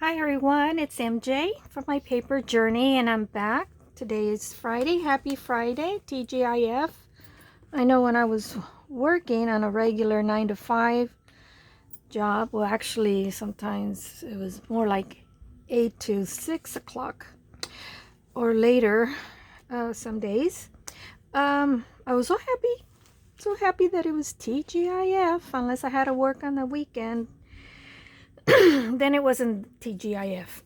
Hi everyone, it's MJ from my paper journey and I'm back. Today is Friday. Happy Friday, TGIF. I know when I was working on a regular 9 to 5 job, well actually sometimes it was more like 8 to 6 o'clock or later some days. I was so happy that it was TGIF unless I had to work on the weekend. Then it wasn't TGIF.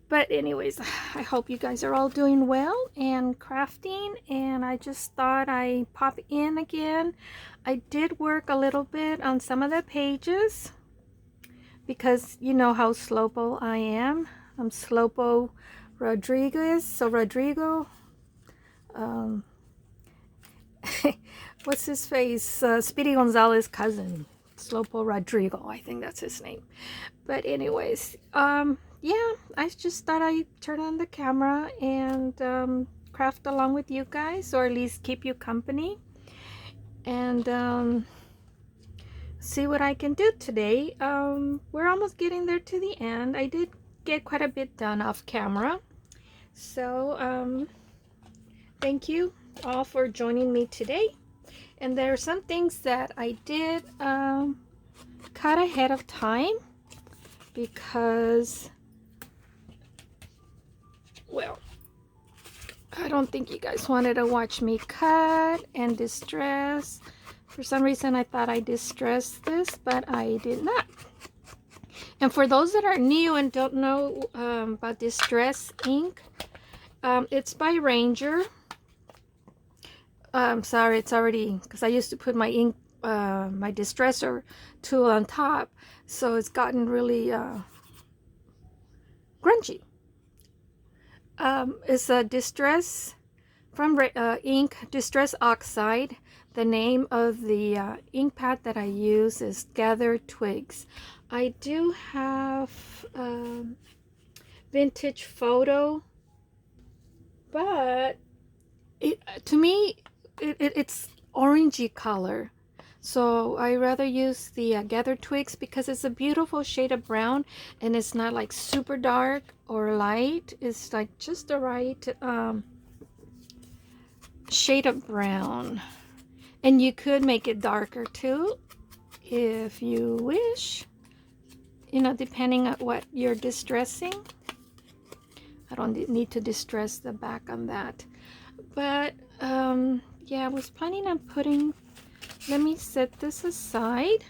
But anyways, I hope you guys are all doing well and crafting, and I just thought I pop in again. I did work a little bit on some of the pages because you know how slow-po I am. I'm Slow-po Rodriguez. So Rodrigo, um, what's his face? Speedy Gonzalez cousin. Slow-po Rodrigo, I think that's his name. But anyways, yeah, I just thought I'd turn on the camera and craft along with you guys, or at least keep you company, and see what I can do today. We're almost getting there to the end. I did get quite a bit done off camera, so thank you all for joining me today. And there are some things that I did cut ahead of time because, well, I don't think you guys wanted to watch me cut and distress. For some reason I thought I distressed this, but I did not. And for those that are new and don't know about distress ink, it's by Ranger. Sorry, it's already, because I used to put my ink, my distresser tool on top, so it's gotten really grungy. It's a distress from ink Distress Oxide. The name of the ink pad that I use is Gather Twigs. I do have Vintage Photo, but to me it's orangey color, so I rather use the Gather Twigs because it's a beautiful shade of brown and it's not like super dark or light. It's like just the right shade of brown, and you could make it darker too if you wish, you know, depending on what you're distressing. I don't need to distress the back on that, but yeah, I was planning on putting, let me set this aside,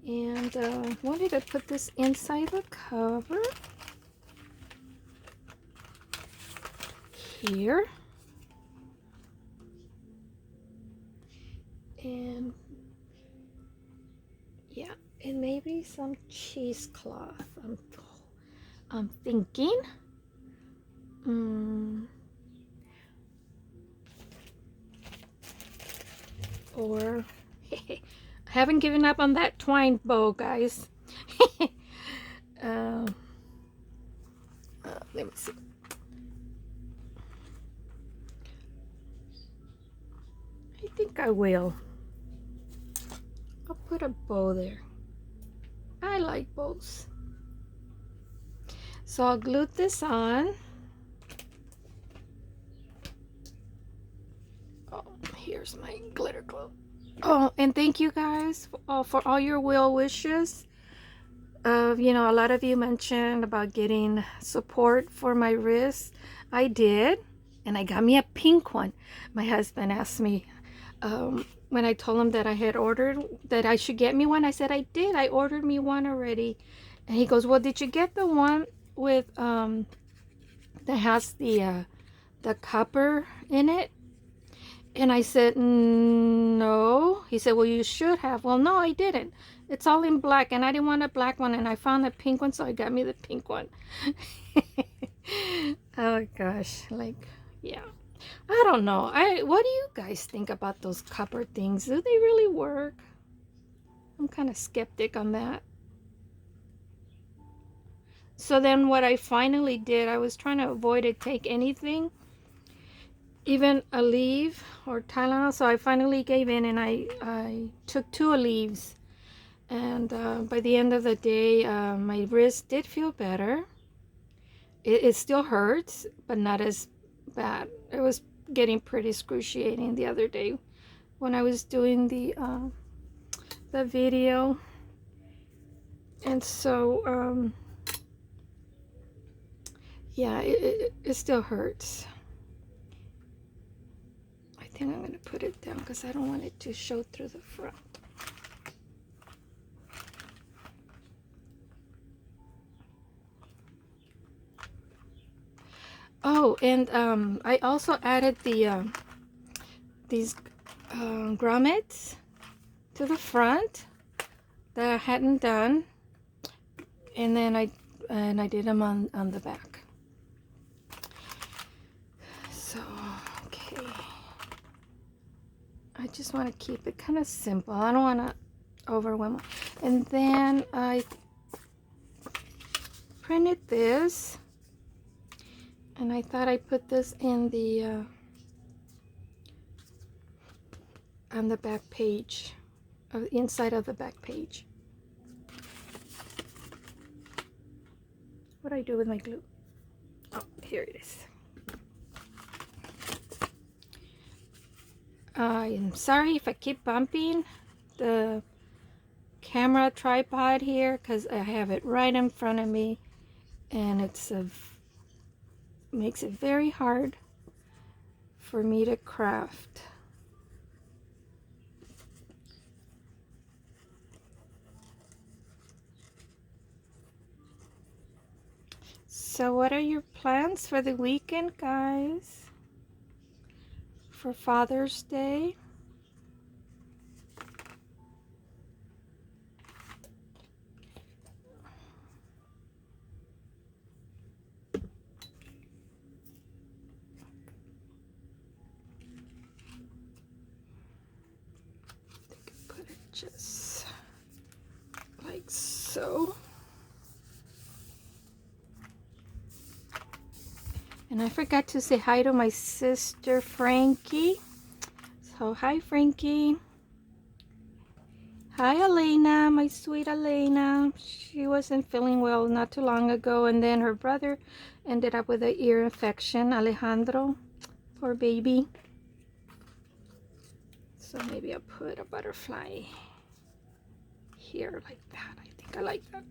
and wanted to put this inside the cover here, and yeah, and maybe some cheesecloth. I'm thinking. Or I haven't given up on that twine bow, guys. Let me see. I think I will. I'll put a bow there. I like bows. So I'll glue this on. Oh, here's my glitter glue. Oh, and thank you guys for all your well wishes. You know, a lot of you mentioned about getting support for my wrist. I did, and I got me a pink one. My husband asked me when I told him that I had ordered, that I should get me one. I said I did. I ordered me one already. And he goes, well, did you get the one with that has the copper in it? And I said, no. He said, well, you should have. Well, no, I didn't. It's all in black, and I didn't want a black one, and I found a pink one, so I got me the pink one. Oh gosh, like, yeah, I don't know. What do you guys think about those copper things? Do they really work? I'm kind of skeptic on that. So then what I finally did, I was trying to avoid to take anything, even a leaf or Tylenol, so I finally gave in, and I took 2 leaves And by the end of the day, my wrist did feel better. It still hurts, but not as bad. It was getting pretty excruciating the other day when I was doing the video. And so yeah, it still hurts. I think I'm gonna put it down because I don't want it to show through the front. Oh, and I also added these grommets to the front that I hadn't done, and then I did them on the back. So okay, I just want to keep it kind of simple. I don't want to overwhelm. And then I printed this, and I thought I put this in the on the back page, inside of the back page. What do I do with my glue? Oh, here it is. I'm sorry if I keep bumping the camera tripod here because I have it right in front of me, and makes it very hard for me to craft. So what are your plans for the weekend, guys? For Father's Day? Put it just like so. And I forgot to say hi to my sister Frankie. So hi Frankie. Hi Elena, my sweet Elena. She wasn't feeling well not too long ago, and then her brother ended up with an ear infection. Alejandro, poor baby. So maybe I'll put a butterfly here like that. I think I like that.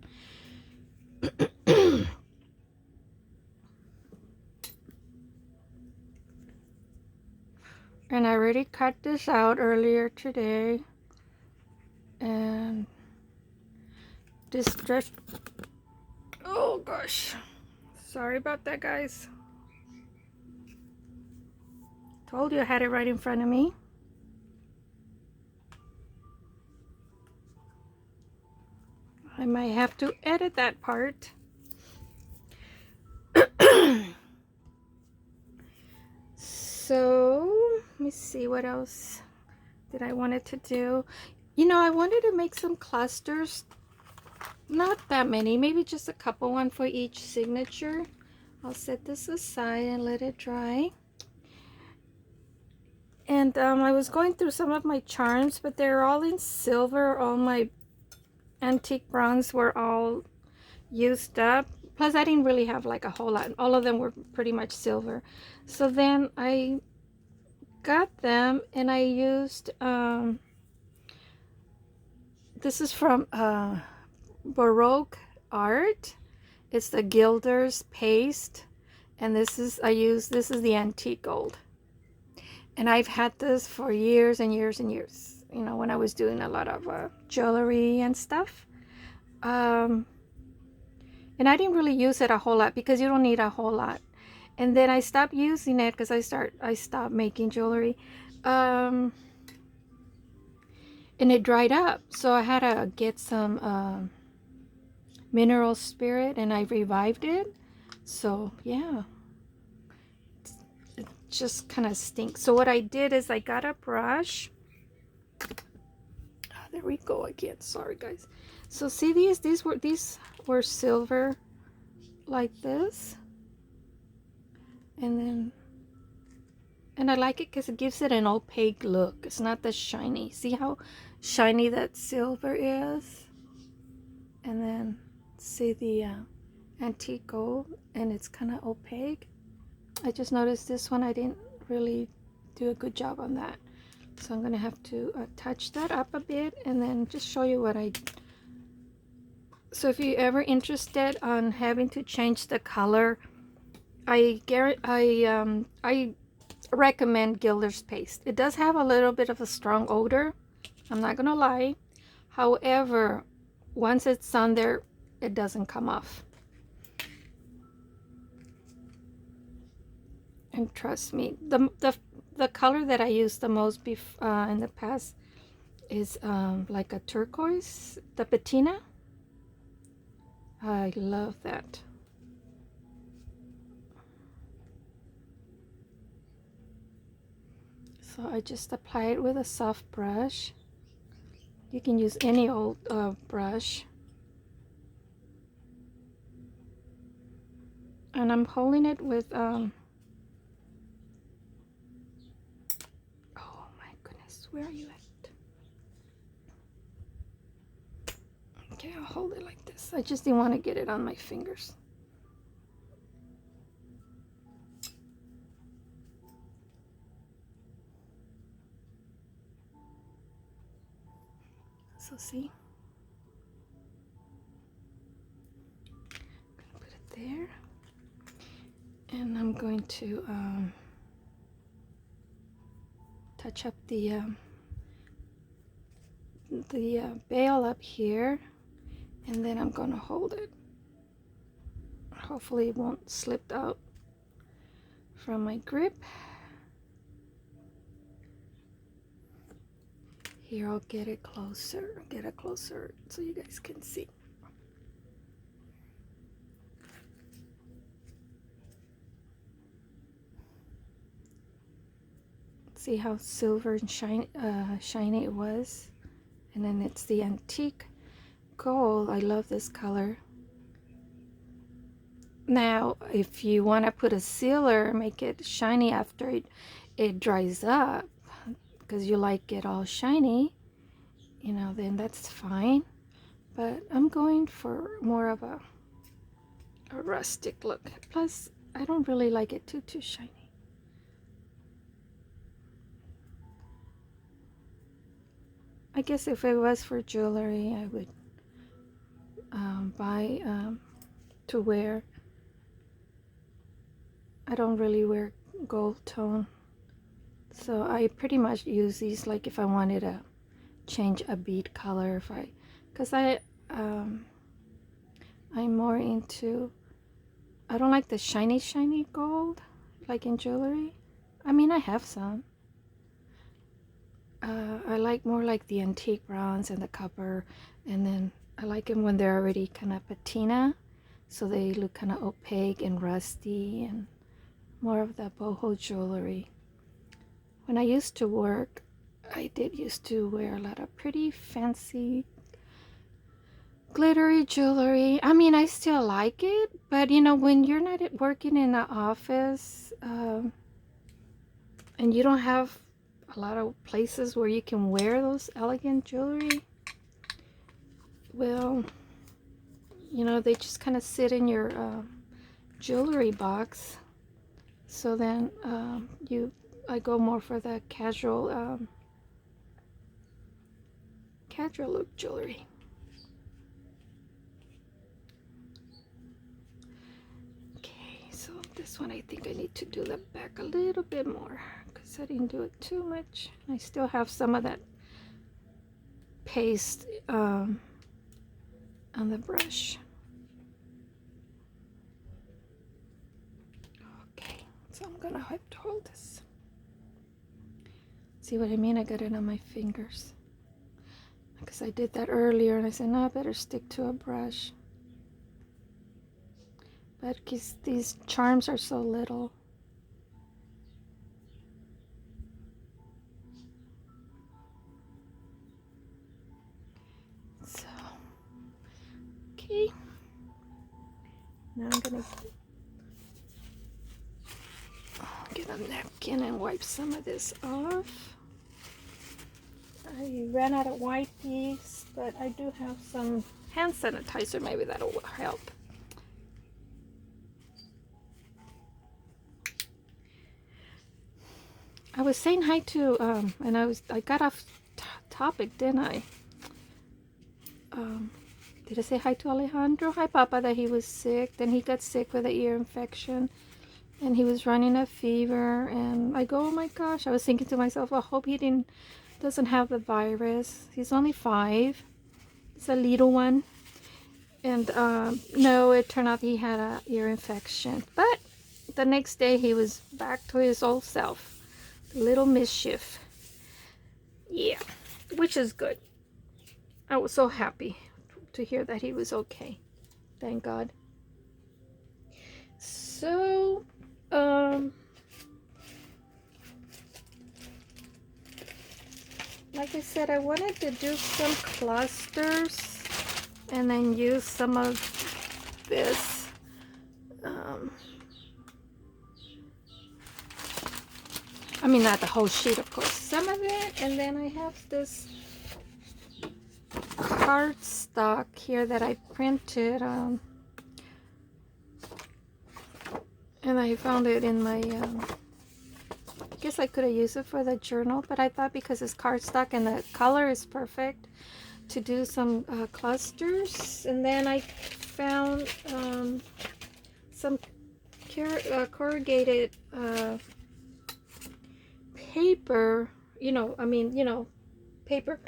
And I already cut this out earlier today. And this dress, oh gosh, sorry about that, guys. Told you I had it right in front of me. I might have to edit that part. So let me see what else did I wanted to do. You know, I wanted to make some clusters, not that many, maybe just a couple, one for each signature. I'll set this aside and let it dry. And I was going through some of my charms, but they're all in silver. All my antique bronze were all used up. Plus I didn't really have like a whole lot. All of them were pretty much silver. So then I got them and I used this is from Baroque Art. It's the Gilder's paste, and this is the antique gold, and I've had this for years and years and years, you know, when I was doing a lot of jewelry and stuff. And I didn't really use it a whole lot because you don't need a whole lot. And then I stopped using it because I stopped making jewelry. And it dried up, so I had to get some mineral spirit, and I revived it. So yeah, it just kind of stinks. So what I did is I got a brush. Oh, there we go again, sorry guys. So see, these were silver like this, and I like it because it gives it an opaque look. It's not that shiny. See how shiny that silver is? see the antique gold, and it's kind of opaque. I just noticed this one I didn't really do a good job on that, so I'm gonna have to touch that up a bit and then just show you what I. So if you're ever interested on having to change the color, I recommend Gilder's paste. It does have a little bit of a strong odor, I'm not gonna lie. However, once it's on there, it doesn't come off. And trust me, the color that I used the most in the past is like a turquoise, the patina. I love that. So I just apply it with a soft brush. You can use any old brush. And I'm holding it with, oh my goodness, where are you at? Okay, I'll hold it like this. I just didn't want to get it on my fingers. So see? I'm gonna put it there. And I'm going to touch up the bail up here, and then I'm gonna hold it. Hopefully it won't slip out from my grip. Here, I'll get it closer so you guys can see. See how silver and shiny it was? And then it's the antique gold. I love this color. Now, if you want to put a sealer, make it shiny after it dries up, because you like it all shiny, you know, then that's fine. But I'm going for more of a rustic look. Plus, I don't really like it too shiny. I guess if it was for jewelry, I would buy to wear. I don't really wear gold tone, so I pretty much use these like if I wanted to change a bead color, because I'm more into, I don't like the shiny gold like in jewelry. I mean, I have some. I like more like the antique browns and the copper, and then I like them when they're already kind of patina, so they look kind of opaque and rusty, and more of the boho jewelry. When I used to work, I did used to wear a lot of pretty fancy glittery jewelry. I mean, I still like it, but you know, when you're not working in the office and you don't have a lot of places where you can wear those elegant jewelry, well, you know, they just kind of sit in your jewelry box. So then I go more for the casual look jewelry. Okay, so this one I think I need to do the back a little bit more, because I didn't do it too much. I still have some of that paste on the brush. Okay, so I'm gonna have to hold this. See what I mean? I got it on my fingers, because I did that earlier and I said, no, I better stick to a brush. But because these charms are so little. So, okay. Now I'm gonna get a napkin and wipe some of this off. I ran out of white wipes, but I do have some hand sanitizer. Maybe that'll help. I was saying hi to, and I got off topic, didn't I? Did I say hi to Alejandro? Hi, Papa, that he was sick. Then he got sick with an ear infection, and he was running a fever. And I go, oh my gosh! I was thinking to myself, I hope he doesn't have the virus. He's only 5. He's a little one, and no, it turned out he had an ear infection. But the next day, he was back to his old self. Little mischief. Yeah, which is good. I was so happy to hear that he was okay. Thank God. So, like I said, I wanted to do some clusters and then use some of this. I mean, not the whole sheet, of course. Some of it, and then I have this cardstock here that I printed, and I found it in my, I guess I could have used it for the journal, but I thought because it's cardstock and the color is perfect to do some clusters. And then I found some corrugated paper, paper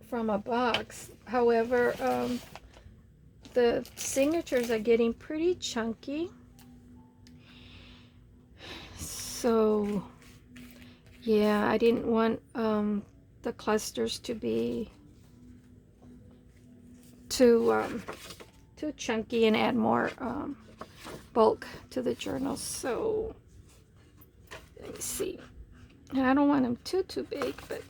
from a box. However, the signatures are getting pretty chunky, so yeah, I didn't want the clusters to be too chunky and add more bulk to the journal. So let me see. And I don't want them too big, but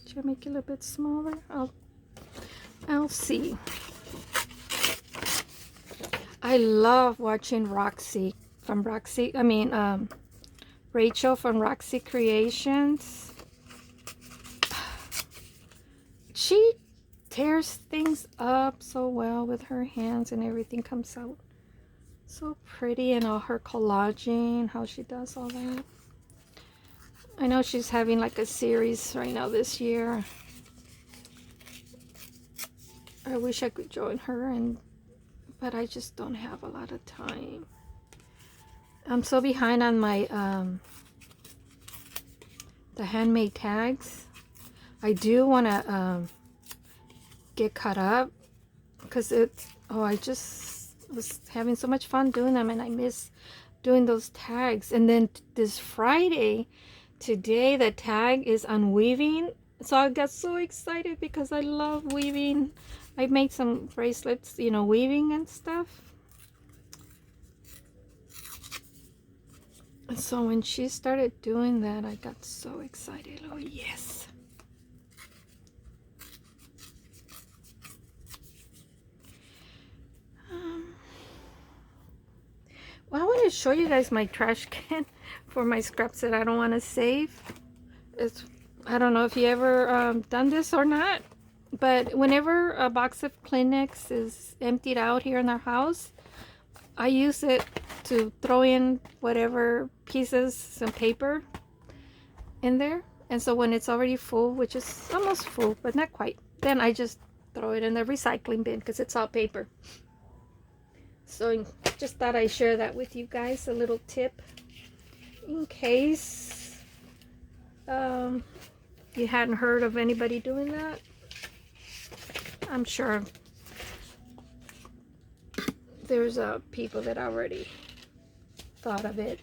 should I make it a little bit smaller? I'll see. I love watching Rachel from Roxy Creations. She tears things up so well with her hands, and everything comes out so pretty, and all her collaging, how she does all that. I know she's having like a series right now this year. I wish I could join her, but I just don't have a lot of time. I'm so behind on my the handmade tags. I do want to get caught up because I just was having so much fun doing them, and I miss doing those tags. And then this Friday, today, the tag is on weaving, so I got so excited because I love weaving. I made some bracelets, weaving and stuff. And so when she started doing that, I got so excited. Oh yes. Well, I want to show you guys my trash can for my scraps that I don't want to save. I don't know if you ever done this or not, but whenever a box of Kleenex is emptied out here in our house, I use it to throw in whatever pieces, some paper in there. And so when it's already full, which is almost full, but not quite, then I just throw it in the recycling bin because it's all paper. So just thought I'd share that with you guys, a little tip in case you hadn't heard of anybody doing that. I'm sure there's people that already thought of it,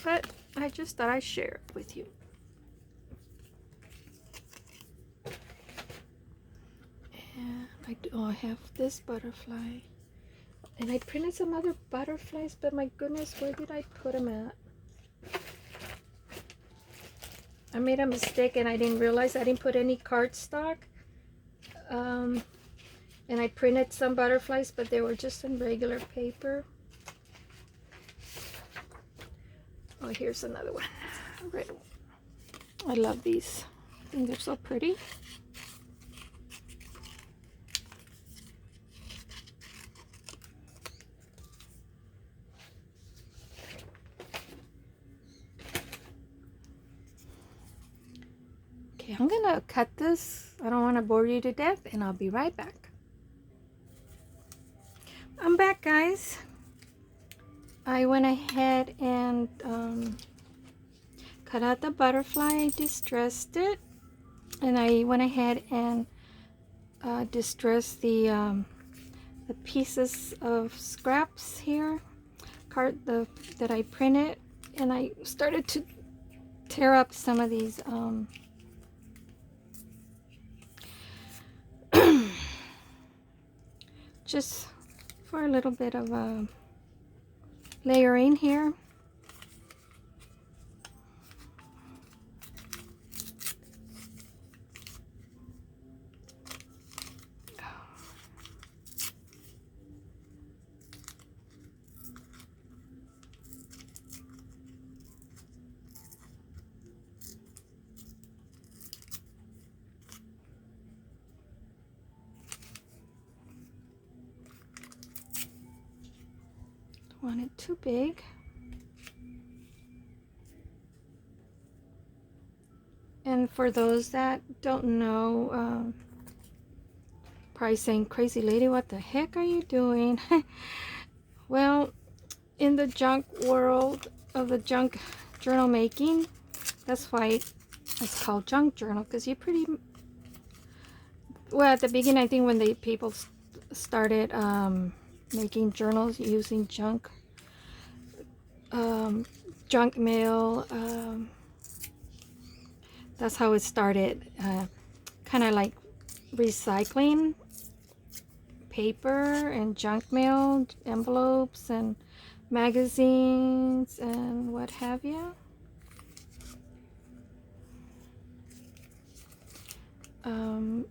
but I just thought I'd share it with you. And I have this butterfly, and I printed some other butterflies, but my goodness, where did I put them at? I made a mistake and I didn't realize I didn't put any cardstock. And I printed some butterflies, but they were just in regular paper. Oh, here's another one. Red one. I love these. I think they're so pretty. Okay, I'm gonna cut this. I don't want to bore you to death, and I'll be right back. I'm back, guys. I went ahead and cut out the butterfly, distressed it, and I went ahead and distressed the pieces of scraps here, that I printed, and I started to tear up some of these just for a little bit of layering here. Don't want it too big. And for those that don't know, probably saying, crazy lady, what the heck are you doing? Well, in the junk world of the junk journal making, that's why it's called junk journal, because you pretty well, at the beginning, I think when the people started making journals using junk mail, that's how it started. Kind of like recycling paper and junk mail, envelopes and magazines and what have you.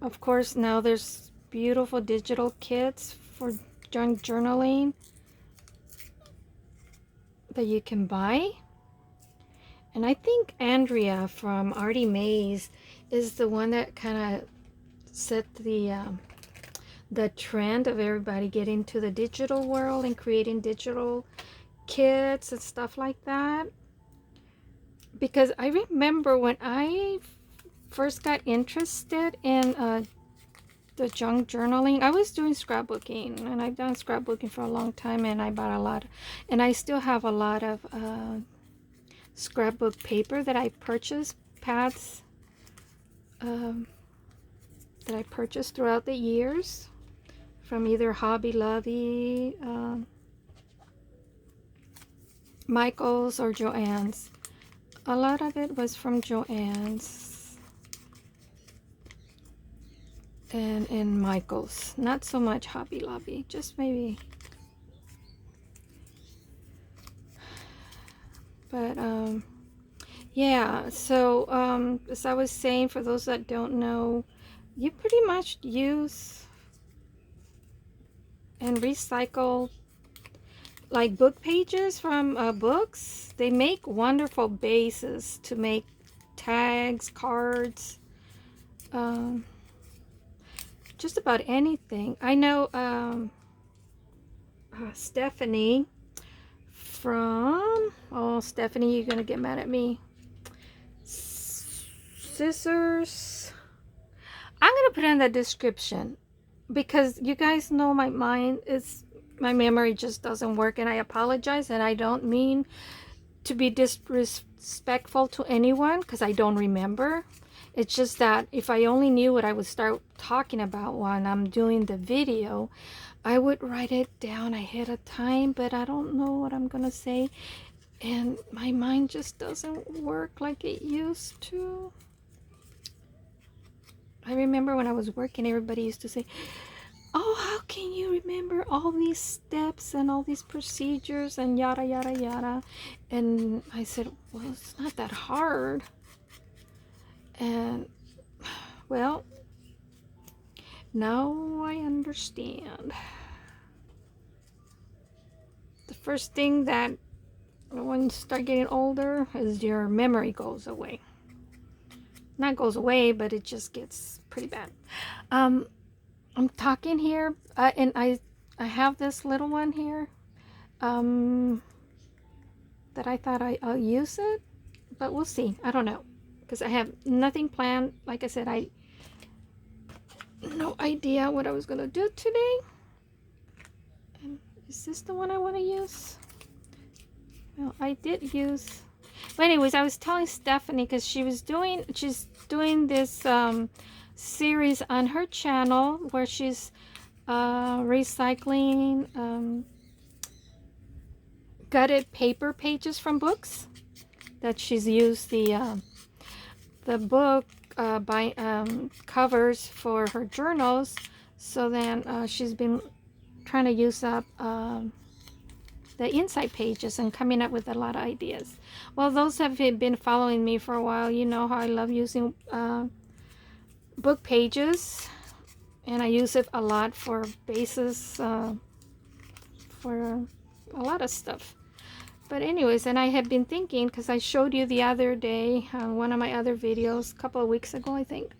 Of course, now there's beautiful digital kits for junk journaling that you can buy. And I think Andrea from Artie Mays is the one that kind of set the trend of everybody getting to the digital world and creating digital kits and stuff like that. Because I remember when I first got interested in the junk journaling, I was doing scrapbooking, and I've done scrapbooking for a long time, and I bought a lot, and I still have a lot of scrapbook paper that I purchased, pads that I purchased throughout the years from either Hobby Lobby, Michael's, or Joann's. A lot of it was from Joann's and Michael's. Not so much Hobby Lobby, just maybe. But yeah, so as I was saying, for those that don't know, you pretty much use and recycle like book pages from books. They make wonderful bases to make tags, cards, just about anything. I know Stefani from, oh, Stefani, you're gonna get mad at me. Scissors. I'm gonna put it in the description, because you guys know my memory just doesn't work, and I apologize, and I don't mean to be disrespectful to anyone, because I don't remember. It's just that if I only knew what I would start talking about when I'm doing the video, I would write it down ahead of time, but I don't know what I'm gonna say, and my mind just doesn't work like it used to. I remember when I was working, everybody used to say, oh, how can you remember all these steps and all these procedures and yada, yada, yada? And I said, well, it's not that hard. And well, now I understand. The first thing that when you start getting older is your memory goes away. Not goes away, but it just gets pretty bad. I'm talking here, and I have this little one here that I thought I'll use it, but we'll see. I don't know, because I have nothing planned. Like I said, I no idea what I was gonna do today. And is this the one I want to use? Well, I did use. But anyways, I was telling Stephanie because she's doing this series on her channel where she's recycling gutted paper pages from books that she's used the book covers for her journals. So then she's been trying to use up the inside pages and coming up with a lot of ideas. Well, those have been following me for a while. You know how I love using book pages, and I use it a lot for bases for a lot of stuff. But anyways, and I had been thinking, because I showed you the other day on one of my other videos a couple of weeks ago, I think,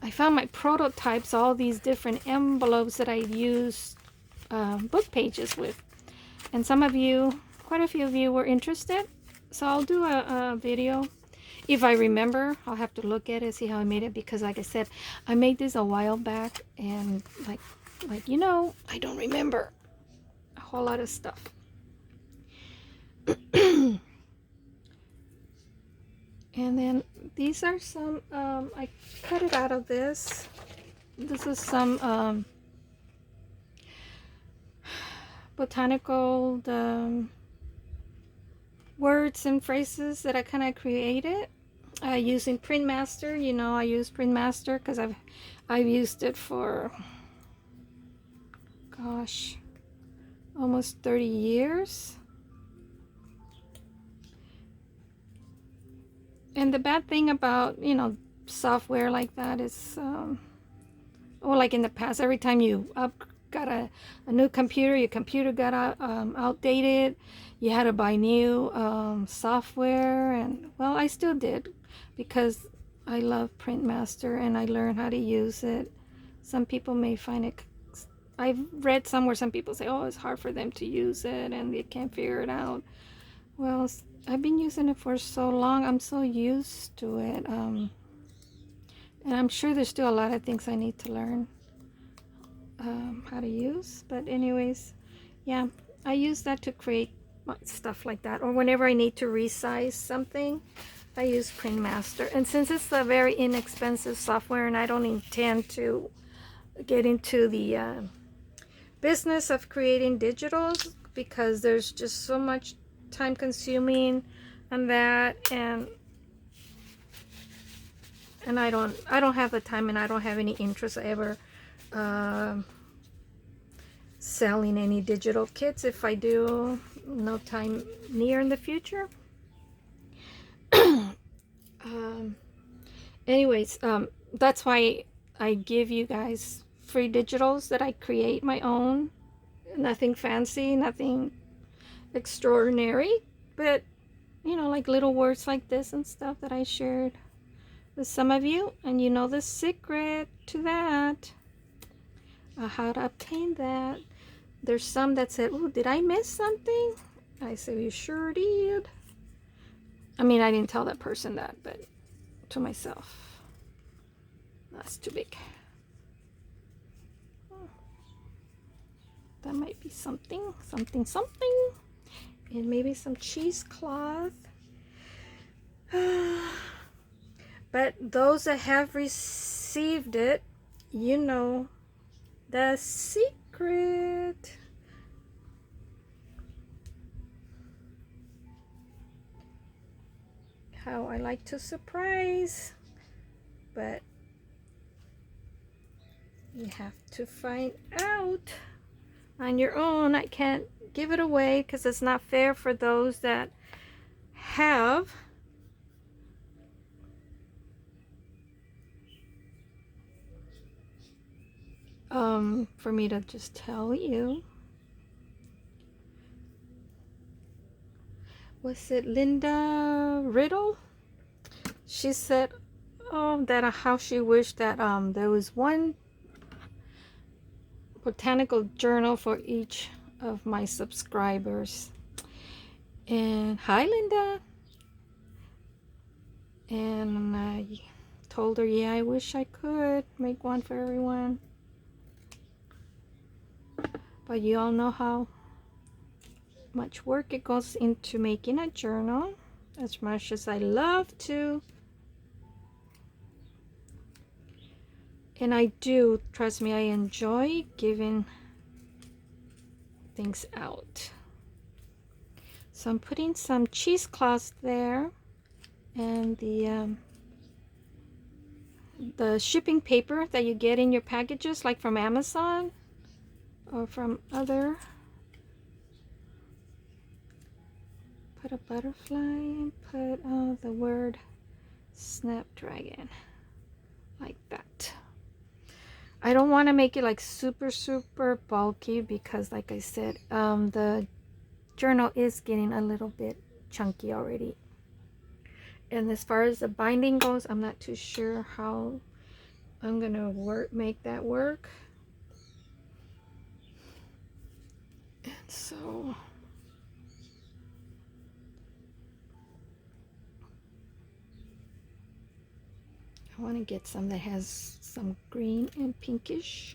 I found my prototypes, all these different envelopes that I used book pages with. And some of you, quite a few of you, were interested. So I'll do a video. If I remember, I'll have to look at it, see how I made it. Because like I said, I made this a while back. And like you know, I don't remember a whole lot of stuff. And then these are some, I cut it out of this. This is some botanical words and phrases that I kind of created using Printmaster. You know, I use Printmaster because I've used it for, gosh, almost 30 years. And the bad thing about, you know, software like that is, or like in the past, every time you got a new computer, your computer got outdated, you had to buy new software. And well, I still did because I love Printmaster and I learned how to use it. Some people may find it, I've read somewhere some people say, oh, it's hard for them to use it and they can't figure it out. Well, I've been using it for so long, I'm so used to it, and I'm sure there's still a lot of things I need to learn how to use. But anyways, yeah, I use that to create stuff like that, or whenever I need to resize something, I use Printmaster. And since it's a very inexpensive software and I don't intend to get into the business of creating digitals, because there's just so much time consuming and that, and I don't have the time, and I don't have any interest ever selling any digital kits. If I do, no time near in the future. Anyways, that's why I give you guys free digitals that I create my own. Nothing fancy, nothing extraordinary, but you know, like little words like this and stuff that I shared with some of you. And you know the secret to that, how to obtain that. There's some that said, oh, did I miss something? I said, you sure did. I mean, I didn't tell that person that, but to myself. That's too big. That might be something. And maybe some cheesecloth. But those that have received it, you know the secret. How I like to surprise, but you have to find out on your own. I can't give it away because it's not fair for those that have for me to just tell you. Was it Linda Riddle? She said, oh, that how she wished that there was one botanical journal for each of my subscribers. And hi, Linda. And I told her, yeah, I wish I could make one for everyone. But you all know how much work it goes into making a journal. As much as I love to. And I do, trust me, I enjoy giving things out. So I'm putting some cheesecloth there, and the shipping paper that you get in your packages, like from Amazon or from other. Put a butterfly and put the word Snapdragon, like that. I don't want to make it like super bulky because, like I said, the journal is getting a little bit chunky already. And as far as the binding goes, I'm not too sure how I'm gonna make that work. And so I want to get some that has some green and pinkish.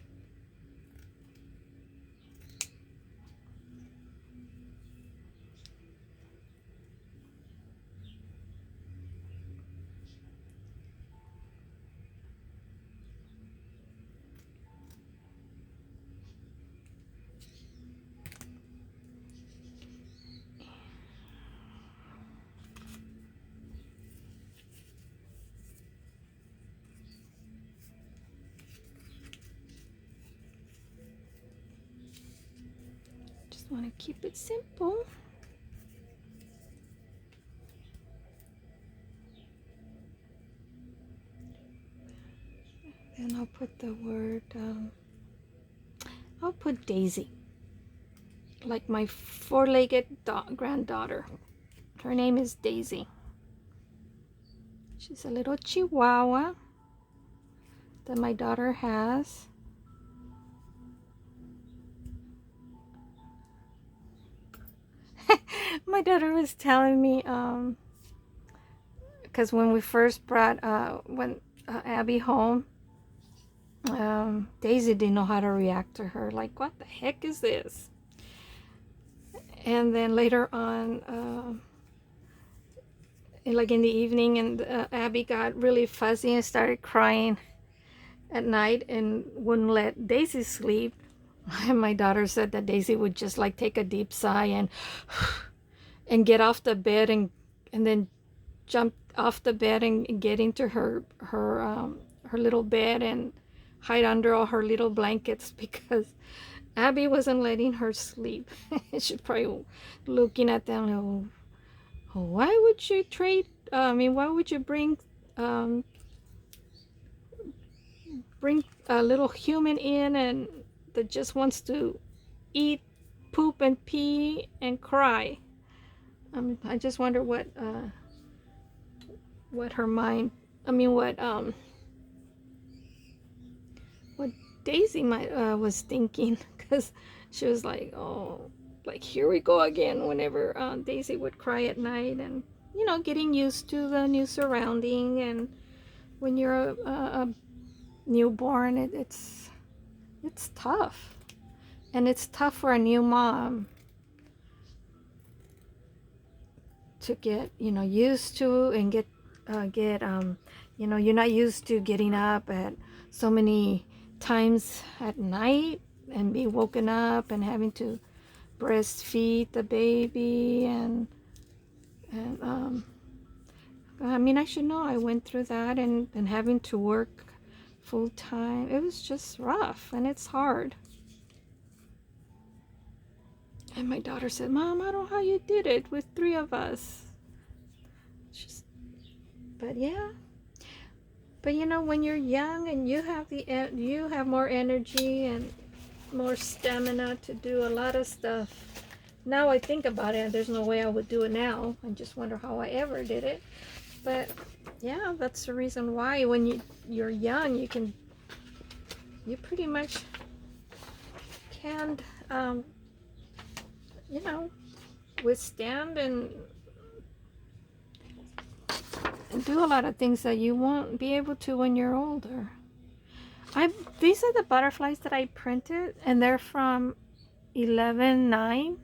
Just want to keep it simple. Then I'll put the word, I'll put Daisy, like my four-legged granddaughter. Her name is Daisy. She's a little chihuahua that my daughter has. My daughter was telling me, because when we first brought Abby home, Daisy didn't know how to react to her. Like, what the heck is this? And then later on, like in the evening, and Abby got really fuzzy and started crying at night and wouldn't let Daisy sleep. And my daughter said that Daisy would just like take a deep sigh and get off the bed and then jump off the bed and get into her little bed and hide under all her little blankets because Abby wasn't letting her sleep. She's probably looking at them. Oh, why would you why would you bring a little human in and that just wants to eat, poop, and pee and cry? I just wonder what her mind, what Daisy was thinking, because she was like, oh, like, here we go again, whenever Daisy would cry at night, and getting used to the new surrounding. And when you're a newborn, it's tough, and it's tough for a new mom to get used to, and get you're not used to getting up at so many times at night and be woken up and having to breastfeed the baby. And I should know, I went through that, and having to work full time. It was just rough, and it's hard. And my daughter said, Mom, I don't know how you did it with 3 of us. But yeah, But you know, when you're young and you have more energy and more stamina to do a lot of stuff. Now I think about it, there's no way I would do it now. I just wonder how I ever did it. But yeah, that's the reason why when you're young, you pretty much can, you know, withstand and do a lot of things that you won't be able to when you're older. These are the butterflies that I printed, and they're from 11/9.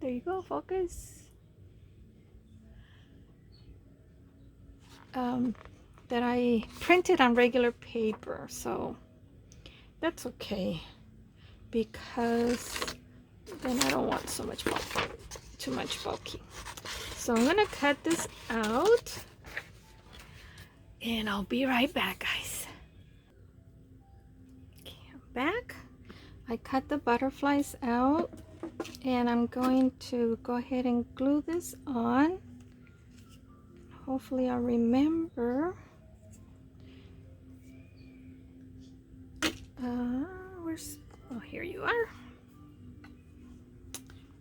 There you go, focus. That I printed on regular paper, so that's okay, because then I don't want so much too much bulky. So I'm gonna cut this out, and I'll be right back, guys. Okay, I'm back. I cut the butterflies out, and I'm going to go ahead and glue this on. Hopefully I'll remember. Oh, here you are.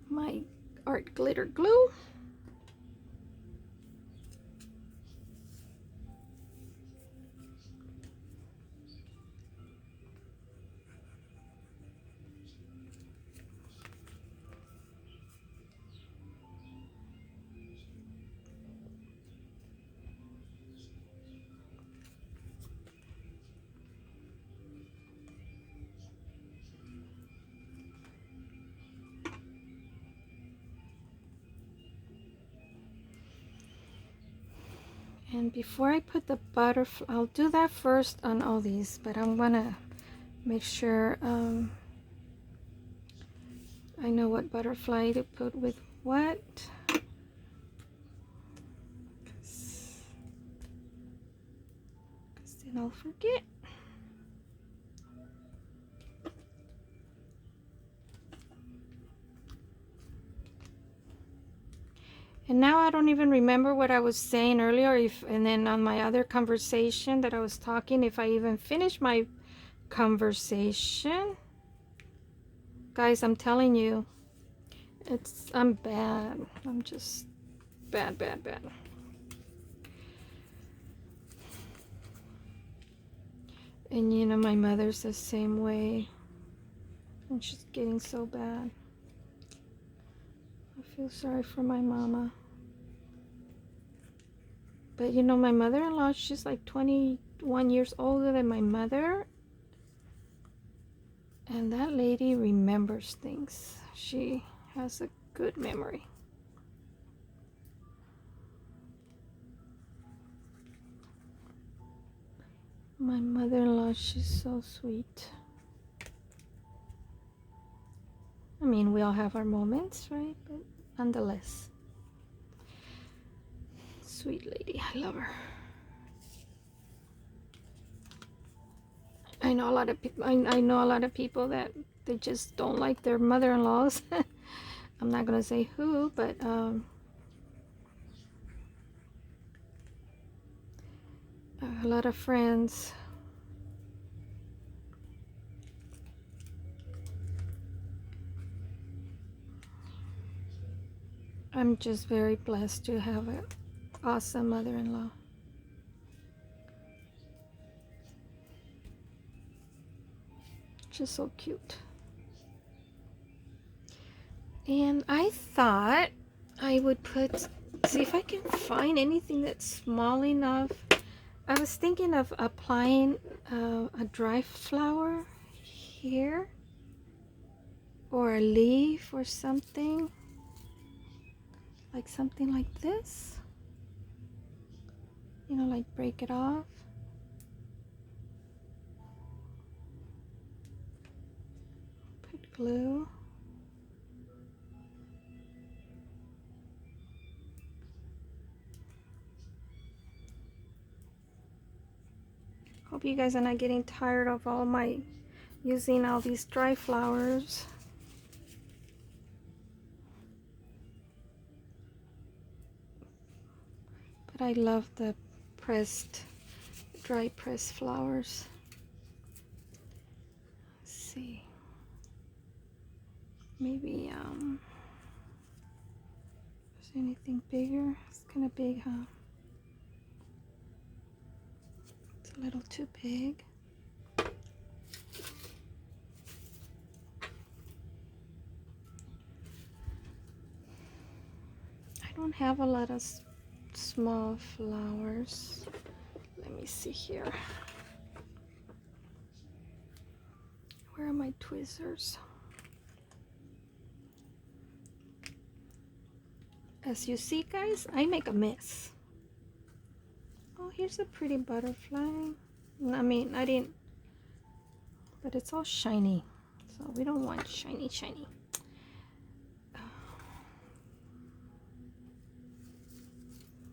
My art glitter glue. And before I put the butterfly, I'll do that first on all these, but I'm gonna make sure I know what butterfly to put with what. Because then I'll forget. And now I don't even remember what I was saying earlier, and then on my other conversation that I was talking, if I even finished my conversation. Guys, I'm telling you, I'm bad. I'm just bad. And you know, my mother's the same way, and she's getting so bad. I feel sorry for my mama. But you know, my mother-in-law, she's like 21 years older than my mother. And that lady remembers things. She has a good memory. My mother-in-law, she's so sweet. I mean, we all have our moments, right? But nonetheless, sweet lady, I love her. I know a lot of people. I know a lot of people that they just don't like their mother-in-laws. I'm not gonna say who, but a lot of friends. I'm just very blessed to have an awesome mother-in-law. Just so cute. And I thought I would see if I can find anything that's small enough. I was thinking of applying a dry flower here, or a leaf or something. Like something like this. You know, like break it off. Put glue. Hope you guys are not getting tired of using all these dry flowers. But I love the pressed dry press flowers. Let's see. Maybe is anything bigger? It's kind of big, huh? It's a little too big. I don't have a lot of small flowers. Let me see here. Where are my tweezers? As you see, guys, I make a mess. Oh, here's a pretty butterfly. I mean, I didn't, but it's all shiny. So we don't want shiny, shiny.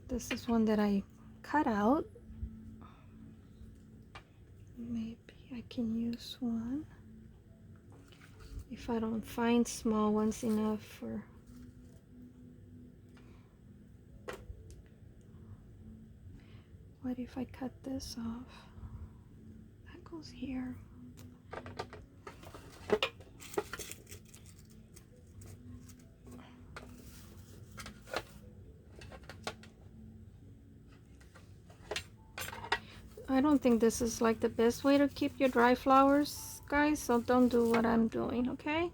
This is one that I cut out. Maybe I can use one. If I don't find small ones enough for... What if I cut this off? That goes here. I don't think this is like the best way to keep your dry flowers, guys, so don't do what I'm doing, okay?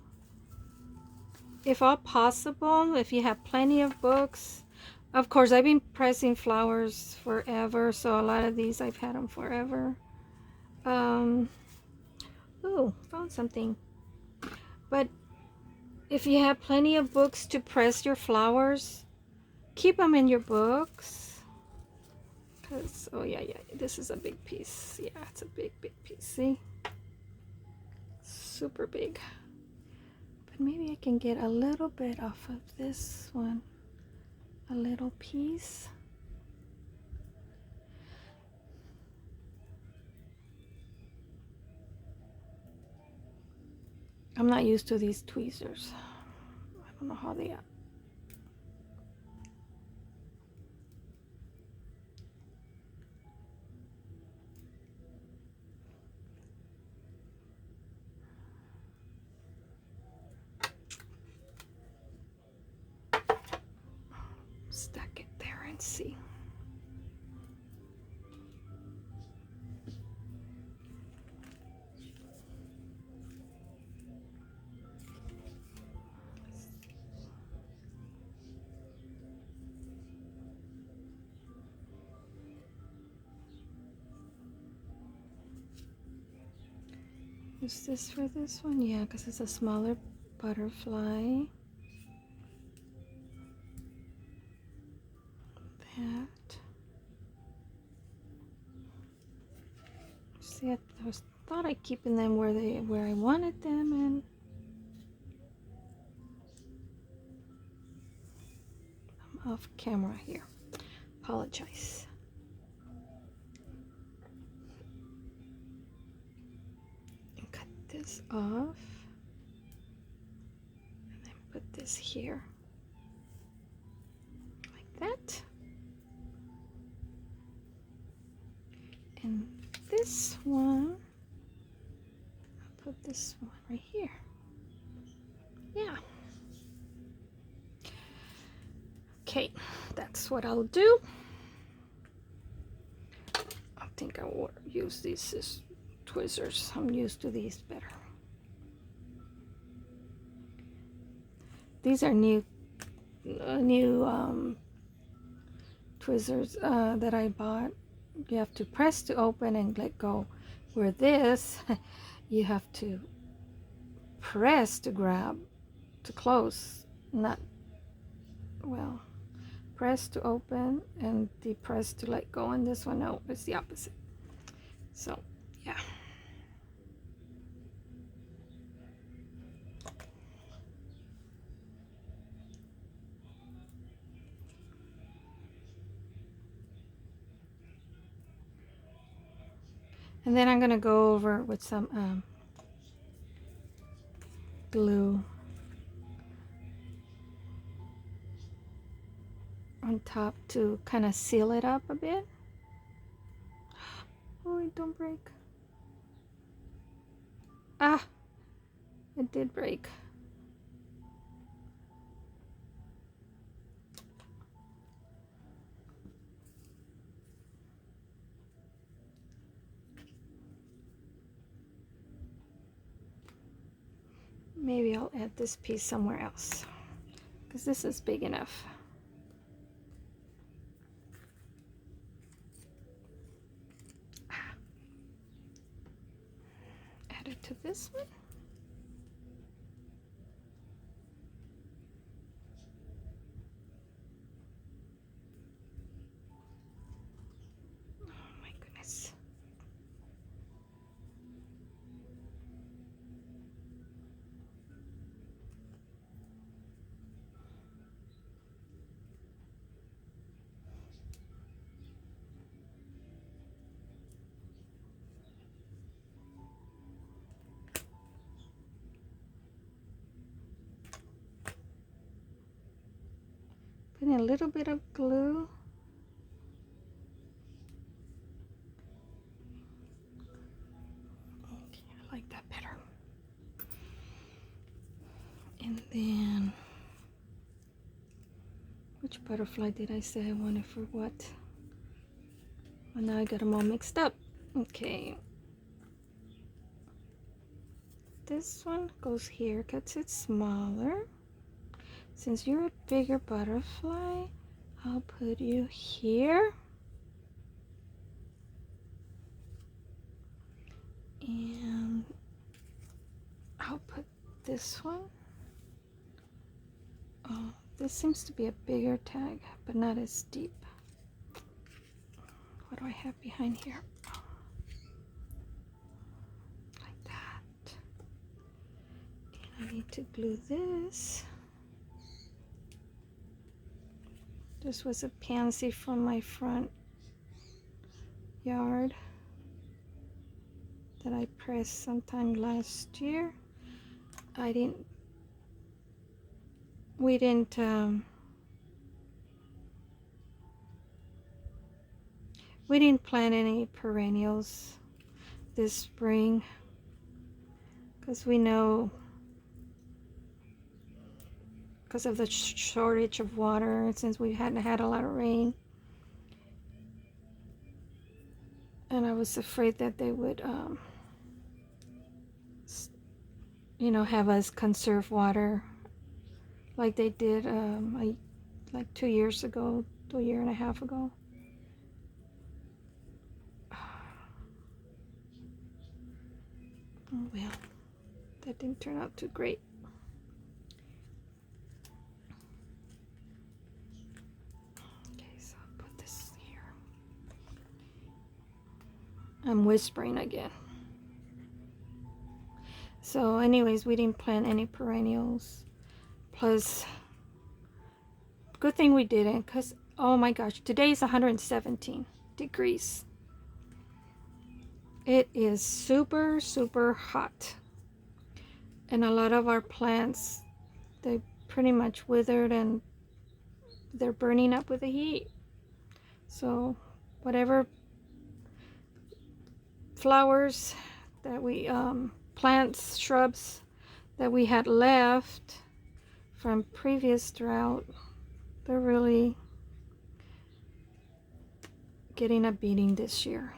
If all possible, if you have plenty of books, of course, I've been pressing flowers forever, so a lot of these I've had them forever. Ooh, found something. But if you have plenty of books to press your flowers, keep them in your books. Cause, oh yeah, this is a big piece. Yeah, it's a big piece. See? Super big. But maybe I can get a little bit off of this one. A little piece. I'm not used to these tweezers. I don't know how they are. Stack it there and see. Is this for this one? Yeah, because it's a smaller butterfly. That. See, I thought I'd keeping them where I wanted them, and I'm off camera here. Apologize. And cut this off, and then put this here, like that. And this one, I'll put this one right here. Yeah. Okay, that's what I'll do. I think I will use these as tweezers. I'm used to these better. These are new tweezers that I bought. You have to press to open and let go. Where this, you have to press to grab, to close, not, well, press to open and depress to let go. And this one, no, it's the opposite. So, yeah. And then I'm going to go over with some glue on top to kind of seal it up a bit. Oh, it don't break. Ah, it did break. Maybe I'll add this piece somewhere else because this is big enough. Add it to this one. Oh my goodness. Put in a little bit of glue. Okay, I like that better. And then, which butterfly did I say I wanted for what? Well, now I got them all mixed up. Okay. This one goes here because it's smaller. Since you're a bigger butterfly, I'll put you here. And I'll put this one. Oh, this seems to be a bigger tag, but not as deep. What do I have behind here? Like that. And I need to glue this. This was a pansy from my front yard that I pressed sometime last year. We didn't plant any perennials this spring because we know because of the shortage of water, since we hadn't had a lot of rain, and I was afraid that they would have us conserve water like they did like 2 years ago, 2 year and a half ago. Oh well, that didn't turn out too great. Okay, so I'll put this here. I'm whispering again. So anyways, we didn't plant any perennials. Plus, good thing we didn't, because oh my gosh, today is 117 degrees. It is super, super hot. And a lot of our plants, they pretty much withered and they're burning up with the heat. So whatever flowers that we, plants, shrubs that we had left from previous drought, they're really getting a beating this year.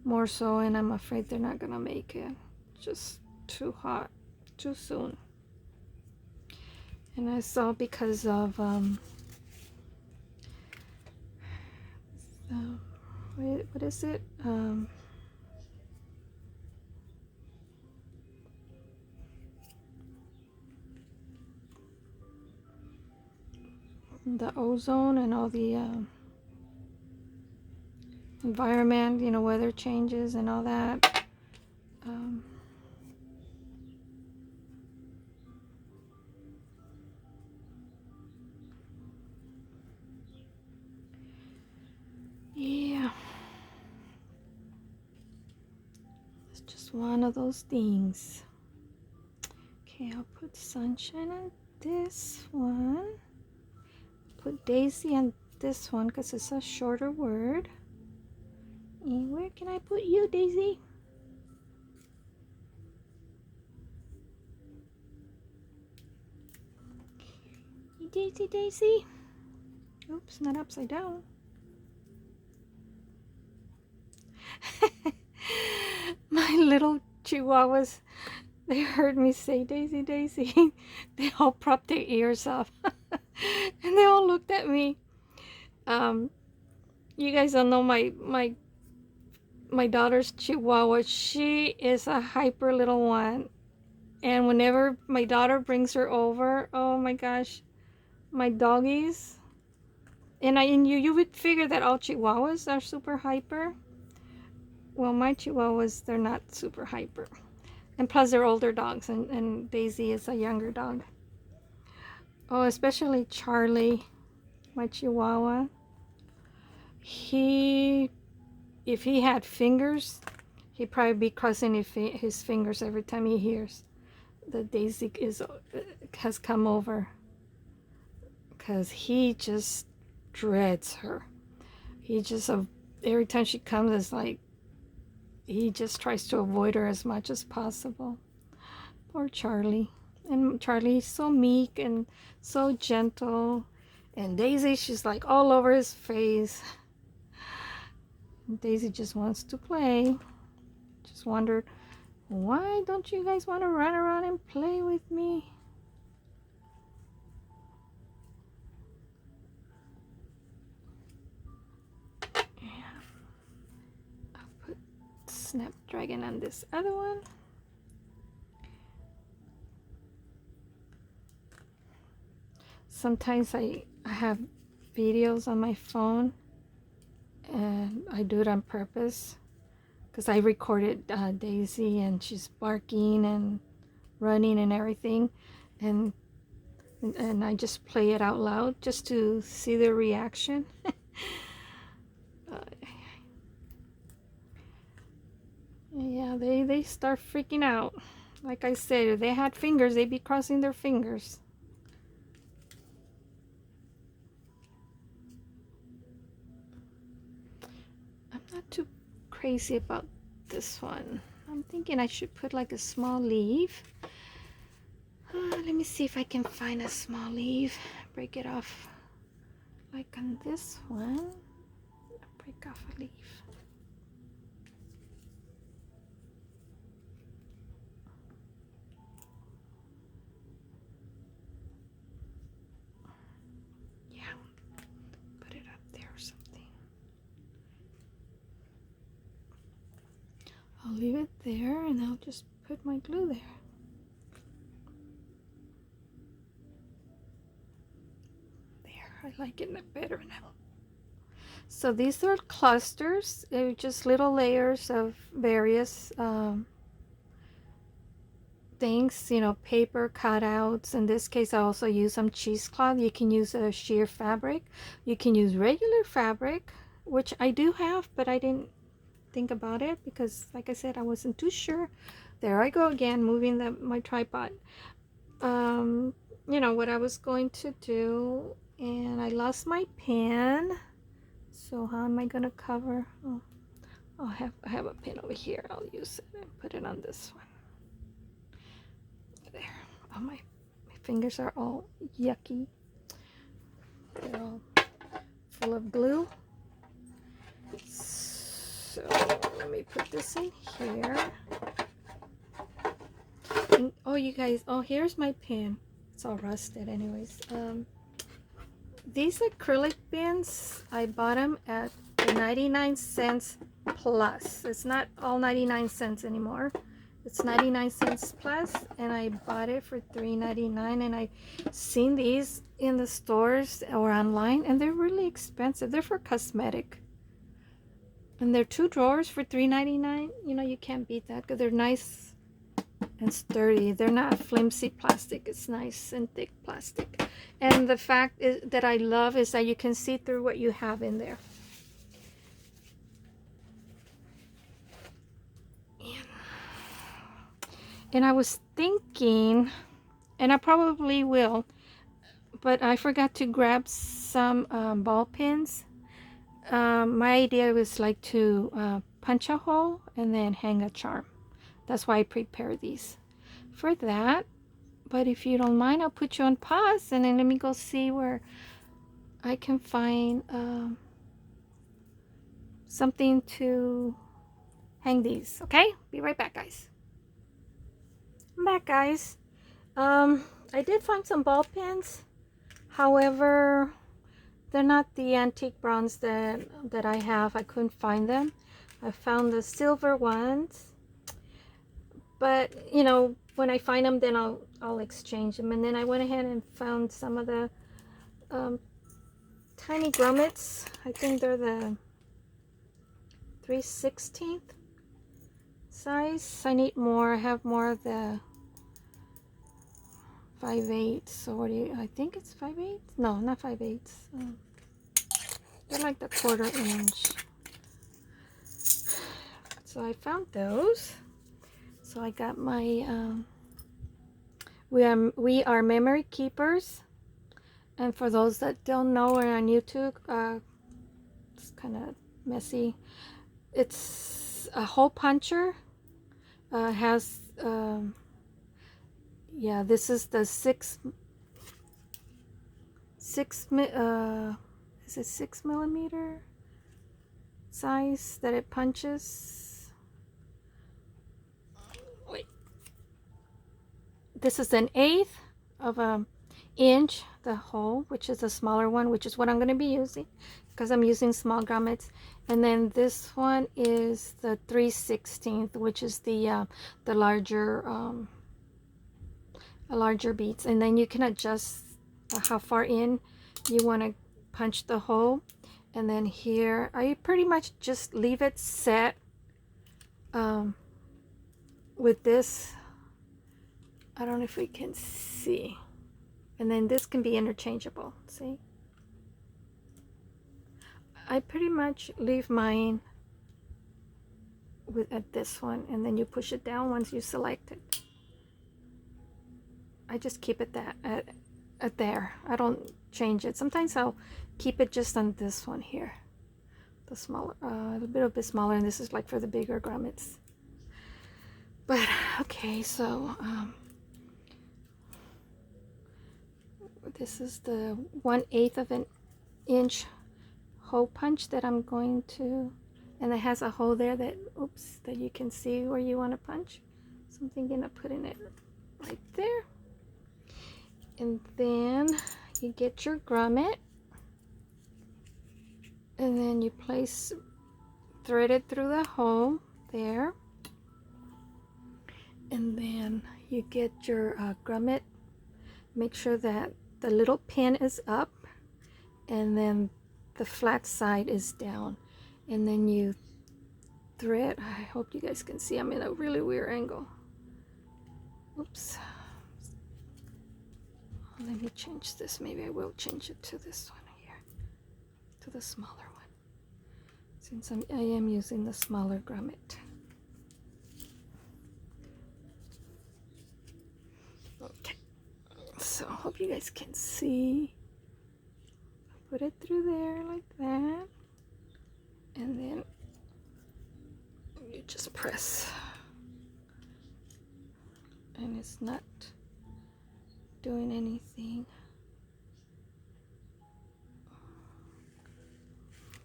More so, and I'm afraid they're not gonna make it. Just too hot, too soon. And I saw because of what is it? The ozone and all the environment, weather changes and all that. Yeah, it's just one of those things. Okay, I'll put sunshine on this one. Put daisy on this one because it's a shorter word. And where can I put you, Daisy? Daisy, Daisy. Oops, not upside down. My little chihuahuas, they heard me say Daisy, Daisy. They all propped their ears up. And they all looked at me. You guys don't know my daughter's chihuahua. She is a hyper little one. And whenever my daughter brings her over, oh my gosh, my doggies. And you would figure that all chihuahuas are super hyper. Well, my chihuahuas, they're not super hyper. And plus they're older dogs, and Daisy is a younger dog. Oh, especially Charlie, my chihuahua. If he had fingers, he'd probably be crossing his fingers every time he hears that Daisy has come over. Because he just dreads her. He just, every time she comes, it's like, he just tries to avoid her as much as possible. Poor Charlie. And Charlie's so meek and so gentle. And Daisy, she's like all over his face. And Daisy just wants to play. Just wondered, why don't you guys want to run around and play with me? Snapdragon on this other one. Sometimes I have videos on my phone, and I do it on purpose because I recorded Daisy, and she's barking and running and everything, and I just play it out loud just to see the reaction. Yeah, they start freaking out. Like I said, if they had fingers, they'd be crossing their fingers. I'm not too crazy about this one. I'm thinking I should put like a small leaf. Let me see if I can find a small leaf. Break it off. Like on this one. Break off a leaf. I'll leave it there, and I'll just put my glue there. There, I like it better now. So these are clusters. They're just little layers of various things, you know, paper cutouts. In this case, I also use some cheesecloth. You can use a sheer fabric. You can use regular fabric, which I do have, but I didn't think about it because, like I said, I wasn't too sure. There I go again, moving my tripod. You know what I was going to do, and I lost my pen. So how am I gonna cover? Oh, I have a pen over here. I'll use it and put it on this one. There. Oh, my fingers are all yucky. They're all full of glue. So let me put this in here. And, oh, you guys, oh, here's my pen. It's all rusted anyways. These acrylic pens, I bought them at 99 cents plus. It's not all 99 cents anymore. It's 99 cents plus, and I bought it for $3.99, and I've seen these in the stores or online, and they're really expensive. They're for cosmetic. And they're 2 drawers for $3.99. You know, you can't beat that because they're nice and sturdy. They're not flimsy plastic. It's nice and thick plastic. And the fact is that I love is that you can see through what you have in there. And I was thinking, and I probably will, but I forgot to grab some ball pens. my idea was like to punch a hole and then hang a charm. That's why I prepare these for that. But if you don't mind, I'll put you on pause and then let me go see where I can find something to hang these. Okay, be right back, guys. I'm back, guys. I did find some ball pens. However, they're not the antique bronze that I have. I couldn't find them. I found the silver ones, but you know, when I find them, then I'll exchange them. And then I went ahead and found some of the tiny grommets. I think they're the 3/16 size. I need more. I have more of the 5/8. So what do you? I think it's 5/8. No, not 5/8. They're like the 1/4 inch. So I found those. So I got my we are memory keepers. And for those that don't know, we're on YouTube. It's kind of messy. It's a hole puncher. Has yeah, this is the is it 6mm size that it punches. Wait, this is an 1/8 of an inch, the hole, which is a smaller one, which is what I'm going to be using because I'm using small grommets. And then this one is the 3/16, which is the larger larger beads. And then you can adjust how far in you want to punch the hole. And then here I pretty much just leave it set with this. I don't know if we can see. And then this can be interchangeable. See, I pretty much leave mine at this one, and then you push it down once you select it. I just keep it at there. I don't change it. Sometimes I'll keep it just on this one here, the smaller, a little bit smaller, and this is like for the bigger grommets. But okay, so this is the 1/8 of an inch hole punch that I'm going to, and it has a hole there that, oops, that you can see where you want to punch. So I'm thinking of putting it right there. And then you get your grommet, and then you thread it through the hole there, and then you get your grommet. Make sure that the little pin is up and then the flat side is down, and then you thread. I hope you guys can see, I'm in a really weird angle. Oops. Let me change this. Maybe I will change it to this one here, to the smaller one, since I am using the smaller grommet. Okay, so I hope you guys can see. Put it through there like that, and then you just press, and it's not doing anything.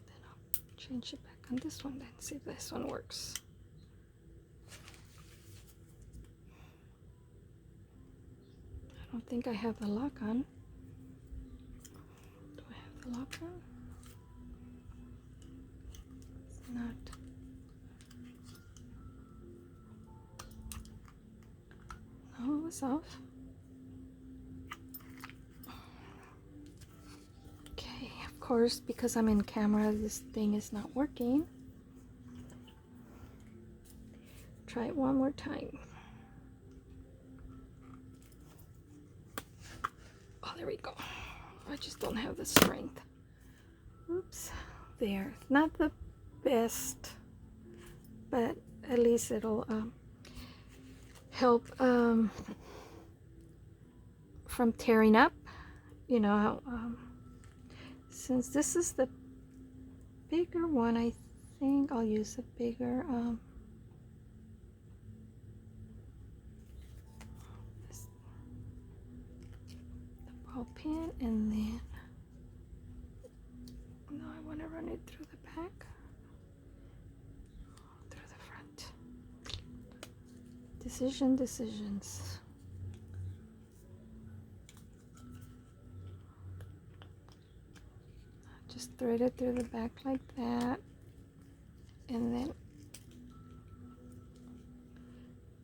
Then I'll change it back on this one, then see if this one works. I don't think I have the lock on. Do I have the lock on? It's not. No, it was off. Okay, of course, because I'm in camera, this thing is not working. Try it one more time. Oh, there we go. I just don't have the strength. Oops. There. Not the best, but at least it'll help from tearing up. You know, since this is the bigger one. I think I'll use a bigger the ball pen, and then no, I want to run it through the back, through the front. Decisions. Just thread it through the back like that, and then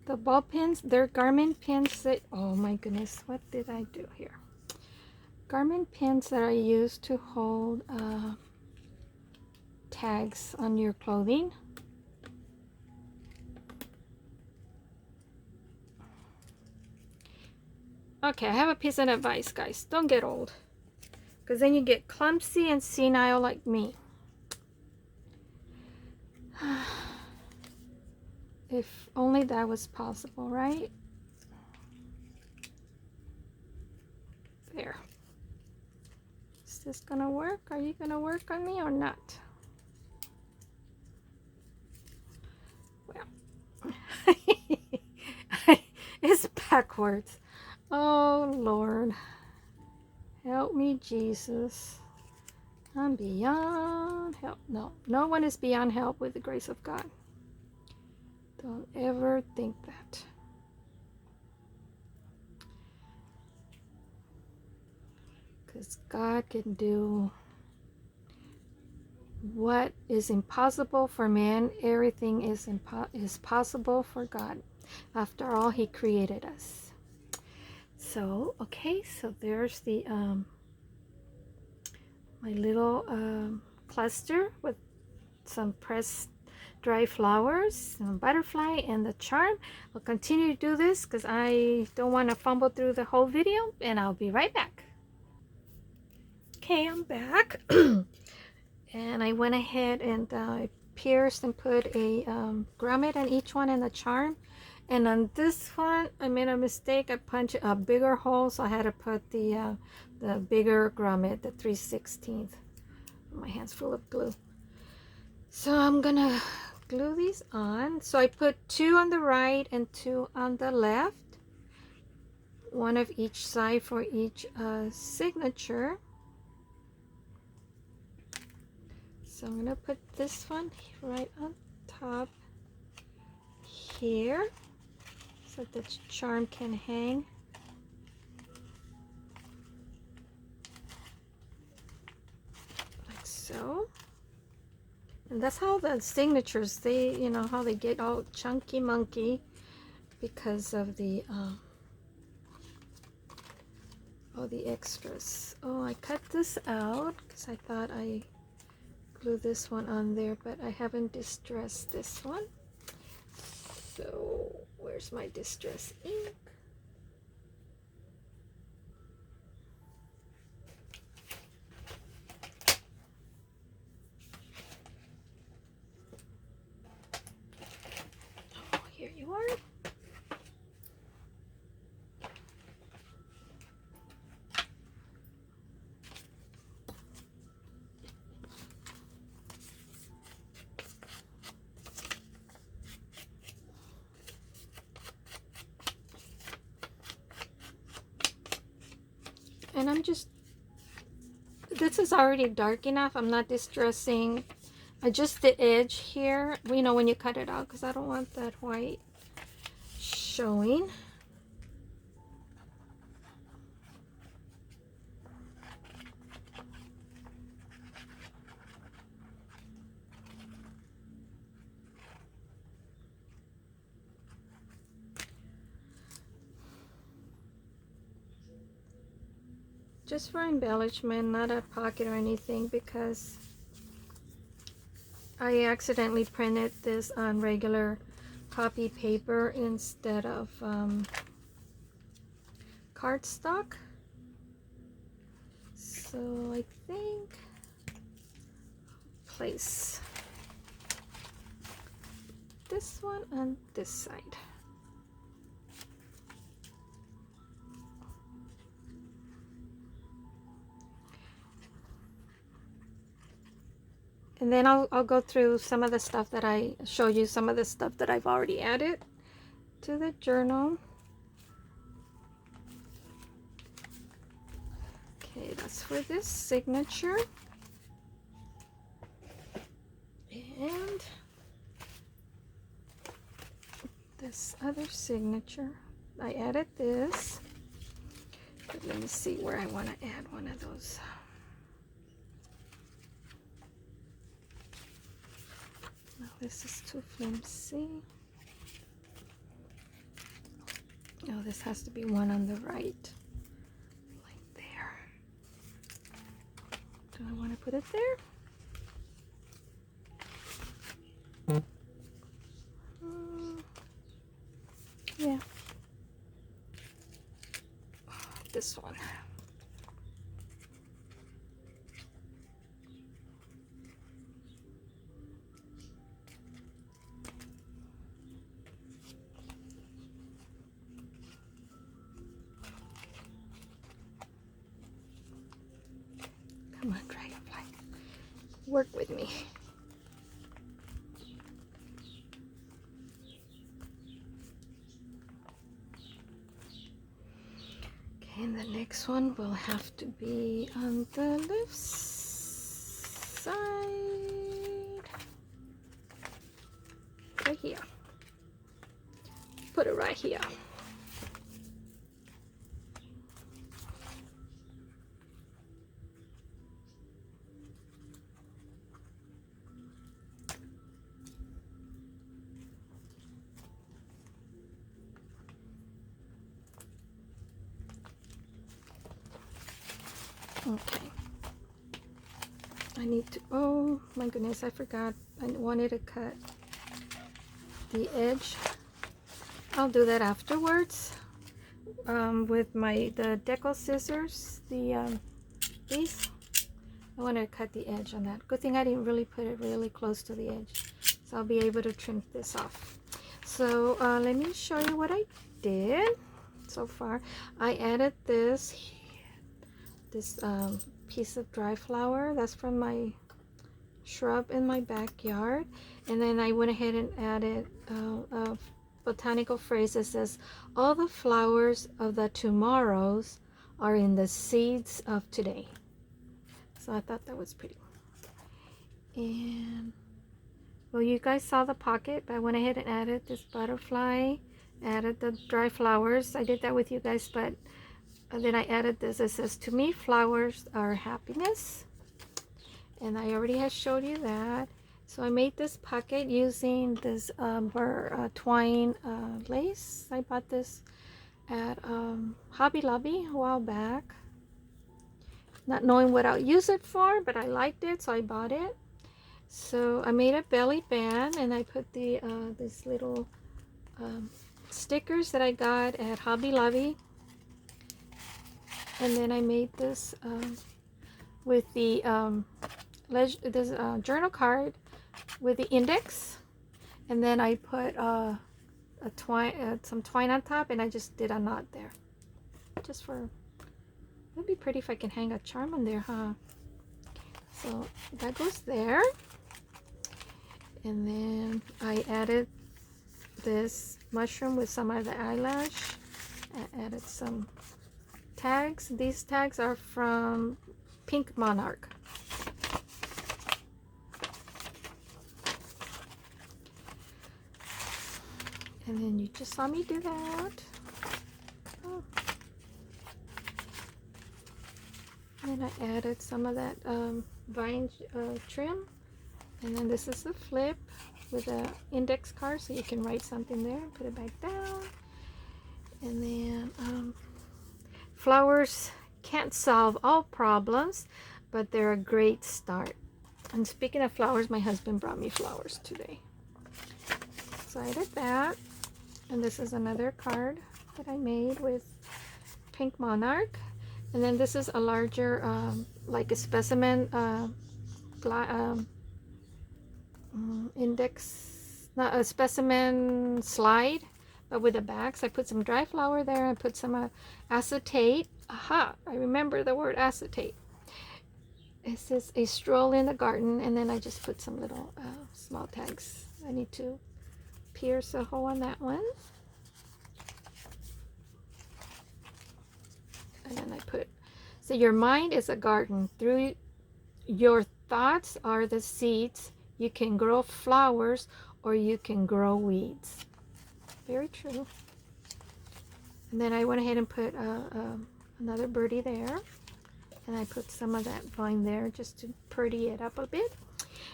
the ball pins, they're Garmin pins that, oh my goodness, what did I do here? Garmin pins that are used to hold tags on your clothing. Okay, I have a piece of advice, guys. Don't get old, because then you get clumsy and senile like me. If only that was possible, right? There. Is this gonna work? Are you gonna work on me or not? Well, it's backwards. Oh Lord, help me, Jesus. I'm beyond help. No, no one is beyond help with the grace of God. Don't ever think that. Because God can do what is impossible for man. Everything is possible for God. After all, He created us. So, okay, so there's the my little cluster with some pressed dry flowers, some butterfly, and the charm. I'll continue to do this because I don't want to fumble through the whole video, and I'll be right back. Okay, I'm back. And I went ahead and pierced and put a grommet on each one in the charm. And on this one, I made a mistake. I punched a bigger hole, so I had to put the bigger grommet, the 3/16. My hand's full of glue. So I'm gonna glue these on. So I put 2 on the right and 2 on the left. 1 of each side for each signature. So I'm gonna put this one right on top here so the charm can hang. Like so. And that's how the signatures, they, you know, how they get all chunky monkey because of the all the extras. Oh, I cut this out because I thought I glue this one on there, but I haven't distressed this one. So where's my distress ink? Oh, here you are. And I'm just, this is already dark enough. I'm not distressing just the edge here, you know, when you cut it out, because I don't want that white showing. Just for embellishment, not a pocket or anything, because I accidentally printed this on regular copy paper instead of cardstock. So I think place this one on this side. And then I'll go through some of the stuff that show you some of the stuff that I've already added to the journal. Okay, that's for this signature. And this other signature, I added this. But let me see where I want to add one of those. No, this is too flimsy. No, this has to be one on the right. Like there. Do I want to put it there? Yeah. This one. Come on, dragonfly. Work with me. Okay, and the next one will have to be on the left side. Right here. Put it right here. Okay. I need to, oh my goodness, I forgot. I wanted to cut the edge. I'll do that afterwards with the deco scissors, these. I want to cut the edge on that. Good thing I didn't really put it really close to the edge, so I'll be able to trim this off. So let me show you what I did so far. I added this piece of dry flower that's from my shrub in my backyard, and then I went ahead and added a botanical phrase that says, all the flowers of the tomorrows are in the seeds of today. So I thought that was pretty. And well, you guys saw the pocket, but I went ahead and added this butterfly, added the dry flowers. I did that with you guys, but then I added this. It says, to me, flowers are happiness. And I already have showed you that. So I made this pocket using this twine lace. I bought this at Hobby Lobby a while back. Not knowing what I'll use it for, but I liked it, so I bought it. So I made a belly band, and I put the this little stickers that I got at Hobby Lobby. And then I made this with the journal card with the index, and then I put some twine on top, and I just did a knot there, just for, it'd be pretty if I can hang a charm on there, huh? So that goes there. And then I added this mushroom with some of the eyelash. I added some tags. These tags are from Pink Monarch. And then you just saw me do that. Oh. And I added some of that vine trim. And then this is the flip with an index card, so you can write something there and put it back down. And then flowers can't solve all problems, but they're a great start. And speaking of flowers, my husband brought me flowers today. So I did that. And this is another card that I made with Pink Monarch. And then this is a larger, like a specimen index, not a specimen slide, but with the backs. I put some dry flower there. I put some acetate. Aha, I remember the word acetate. It says a stroll in the garden, and then I just put some little small tags. I need to pierce a hole on that one. And then I put, so your mind is a garden. Through your thoughts are the seeds. You can grow flowers or you can grow weeds. Very true. And then I went ahead and put another birdie there. And I put some of that vine there just to pretty it up a bit.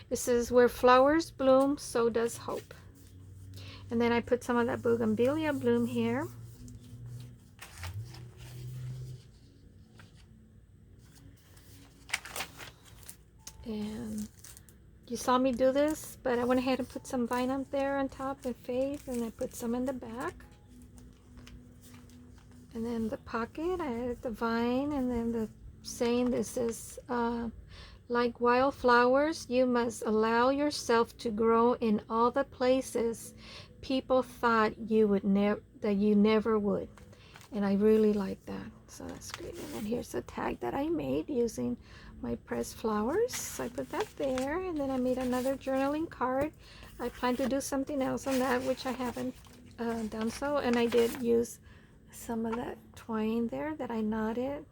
This is where flowers bloom, so does hope. And then I put some of that bougainvillea bloom here. And you saw me do this, but I went ahead and put some vine up there on top with faith, and I put some in the back. And then the pocket, I added the vine, and then the saying, this is like wildflowers, you must allow yourself to grow in all the places people thought you would never would. And I really like that, so that's great. And then here's a tag that I made using my pressed flowers. So I put that there, and then I made another journaling card. I plan to do something else on that, which I haven't done so, and I did use some of that twine there that I knotted.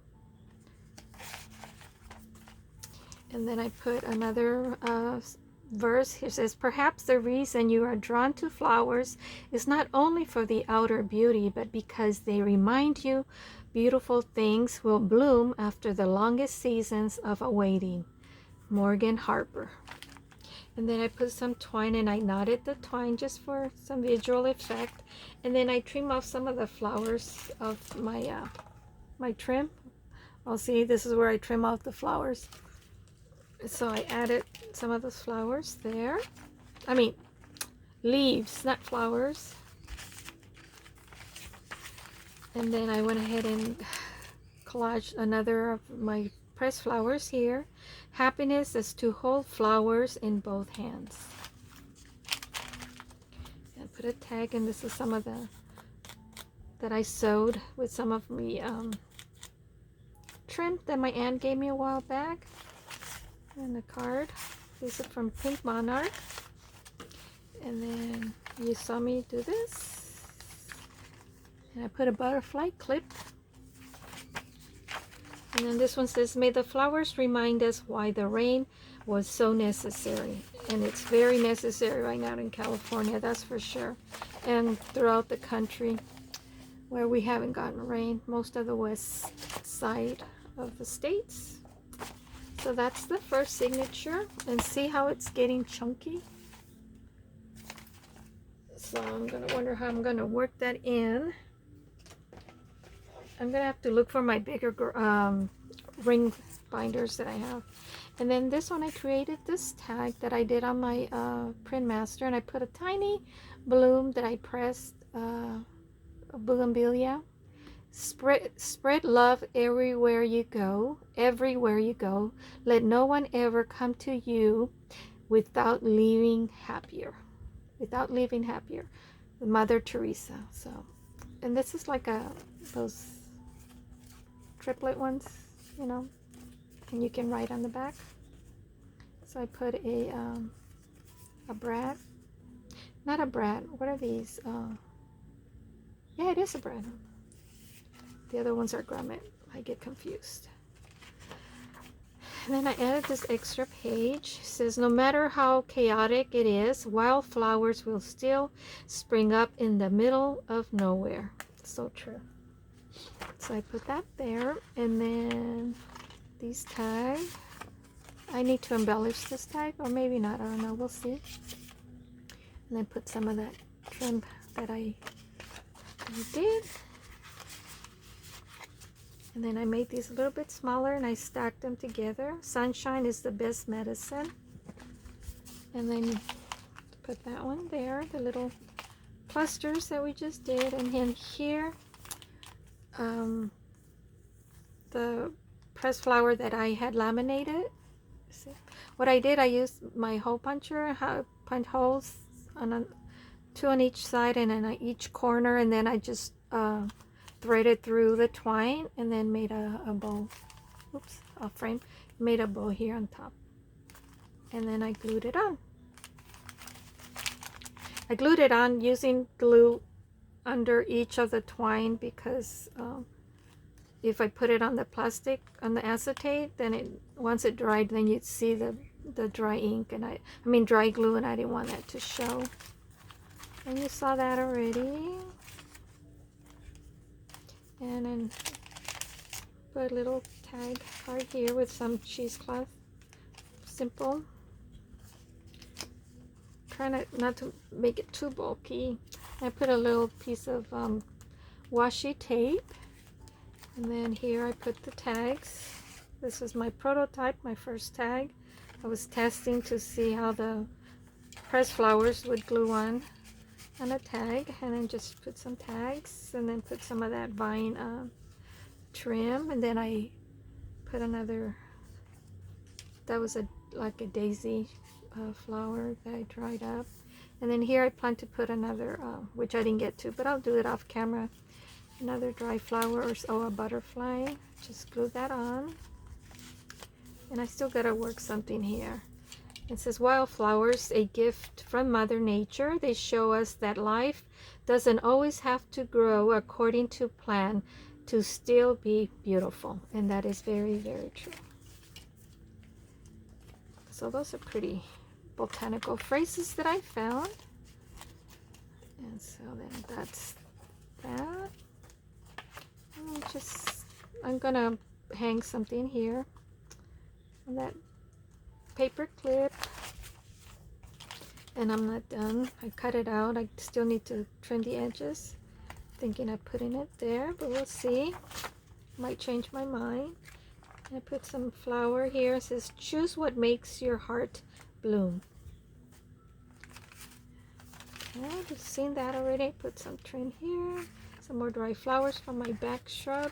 And then I put another verse. Here says, perhaps the reason you are drawn to flowers is not only for the outer beauty, but because they remind you beautiful things will bloom after the longest seasons of awaiting. Morgan Harper. And then I put some twine, and I knotted the twine just for some visual effect. And then I trim off some of the flowers of my my trim. I'll see, this is where I trim off the flowers. So I added some of those flowers there. I mean, leaves, not flowers. And then I went ahead and collaged another of my pressed flowers here. Happiness is to hold flowers in both hands. And put a tag, and this is some of the that I sewed with some of the trim that my aunt gave me a while back. And the card, this is from Pink Monarch. And then you saw me do this, and I put a butterfly clip. And then this one says, may the flowers remind us why the rain was so necessary. And it's very necessary right now in California, that's for sure, and throughout the country where we haven't gotten rain, most of the west side of the states. So that's the first signature, and see how it's getting chunky. So I'm gonna wonder how I'm gonna work that in. I'm gonna have to look for my bigger ring binders that I have. And then this one, I created this tag that I did on my print master, and I put a tiny bloom that I pressed a bougainvillea. Spread love everywhere you go, everywhere you go. Let no one ever come to you without leaving happier. Without leaving happier. Mother Teresa. So, and this is like those triplet ones, you know, and you can write on the back. So I put a brad. Not a brad. What are these? Yeah, it is a brad. The other ones are grommet. I get confused. And then I added this extra page. It says, no matter how chaotic it is, wildflowers will still spring up in the middle of nowhere. So true. So I put that there. And then these tags. I need to embellish this tag, or maybe not. I don't know. We'll see. And then put some of that trim that I did. And then I made these a little bit smaller, and I stacked them together. Sunshine is the best medicine. And then put that one there, the little clusters that we just did. And then here, the pressed flower that I had laminated. See? What I did, I used my hole puncher, punch holes on two on each side and then on each corner, and then I just threaded through the twine and then made a bow, oops, a frame. made a bow here on top, and then I glued it on. I glued it on using glue under each of the twine because if I put it on the plastic, on the acetate, then once it dried, then you'd see the dry ink, and I mean dry glue, and I didn't want that to show. And you saw that already. And then put a little tag right here with some cheesecloth. Simple. Trying not to make it too bulky. I put a little piece of washi tape, and then here I put the tags. This is my prototype, my first tag. I was testing to see how the pressed flowers would glue on a tag, and then just put some tags, and then put some of that vine trim, and then I put another, that was like a daisy flower that I dried up, and then here I plan to put another, which I didn't get to, but I'll do it off camera, another dry flower or a butterfly. Just glue that on, and I still gotta work something here. It says, wildflowers, a gift from Mother Nature. They show us that life doesn't always have to grow according to plan to still be beautiful. And that is very, very true. So those are pretty botanical phrases that I found. And so then that's that. I'm gonna hang something here on that paper clip, and I'm not done. I cut it out. I still need to trim the edges, thinking of putting it there, but we'll see. Might change my mind. I put some flower here. It says, choose what makes your heart bloom. Okay, I've seen that already. Put some trim here, some more dry flowers from my backyard.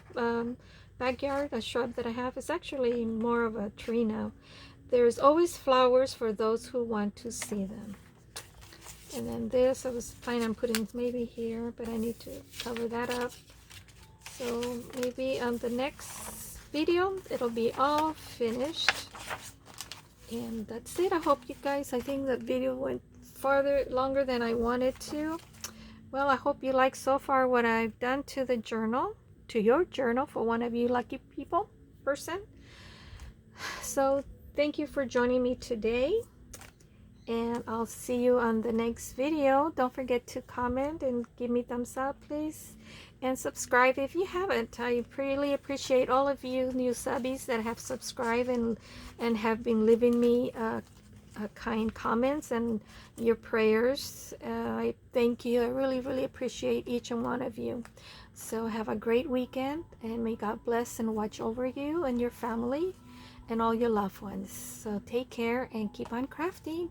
A shrub that I have is actually more of a tree now. There's always flowers for those who want to see them. And then this, I was planning on putting maybe here, but I need to cover that up. So maybe on the next video, it'll be all finished. And that's it. I hope you guys, I think the video went longer than I wanted to. Well, I hope you like so far what I've done to the journal, to your journal, for one of you lucky person. So thank you for joining me today, and I'll see you on the next video. Don't forget to comment and give me thumbs up, please, and subscribe if you haven't. I really appreciate all of you new subbies that have subscribed and have been leaving me kind comments and your prayers. I thank you. I really appreciate each and one of you. So have a great weekend, and may God bless and watch over you and your family and all your loved ones. So take care and keep on crafting.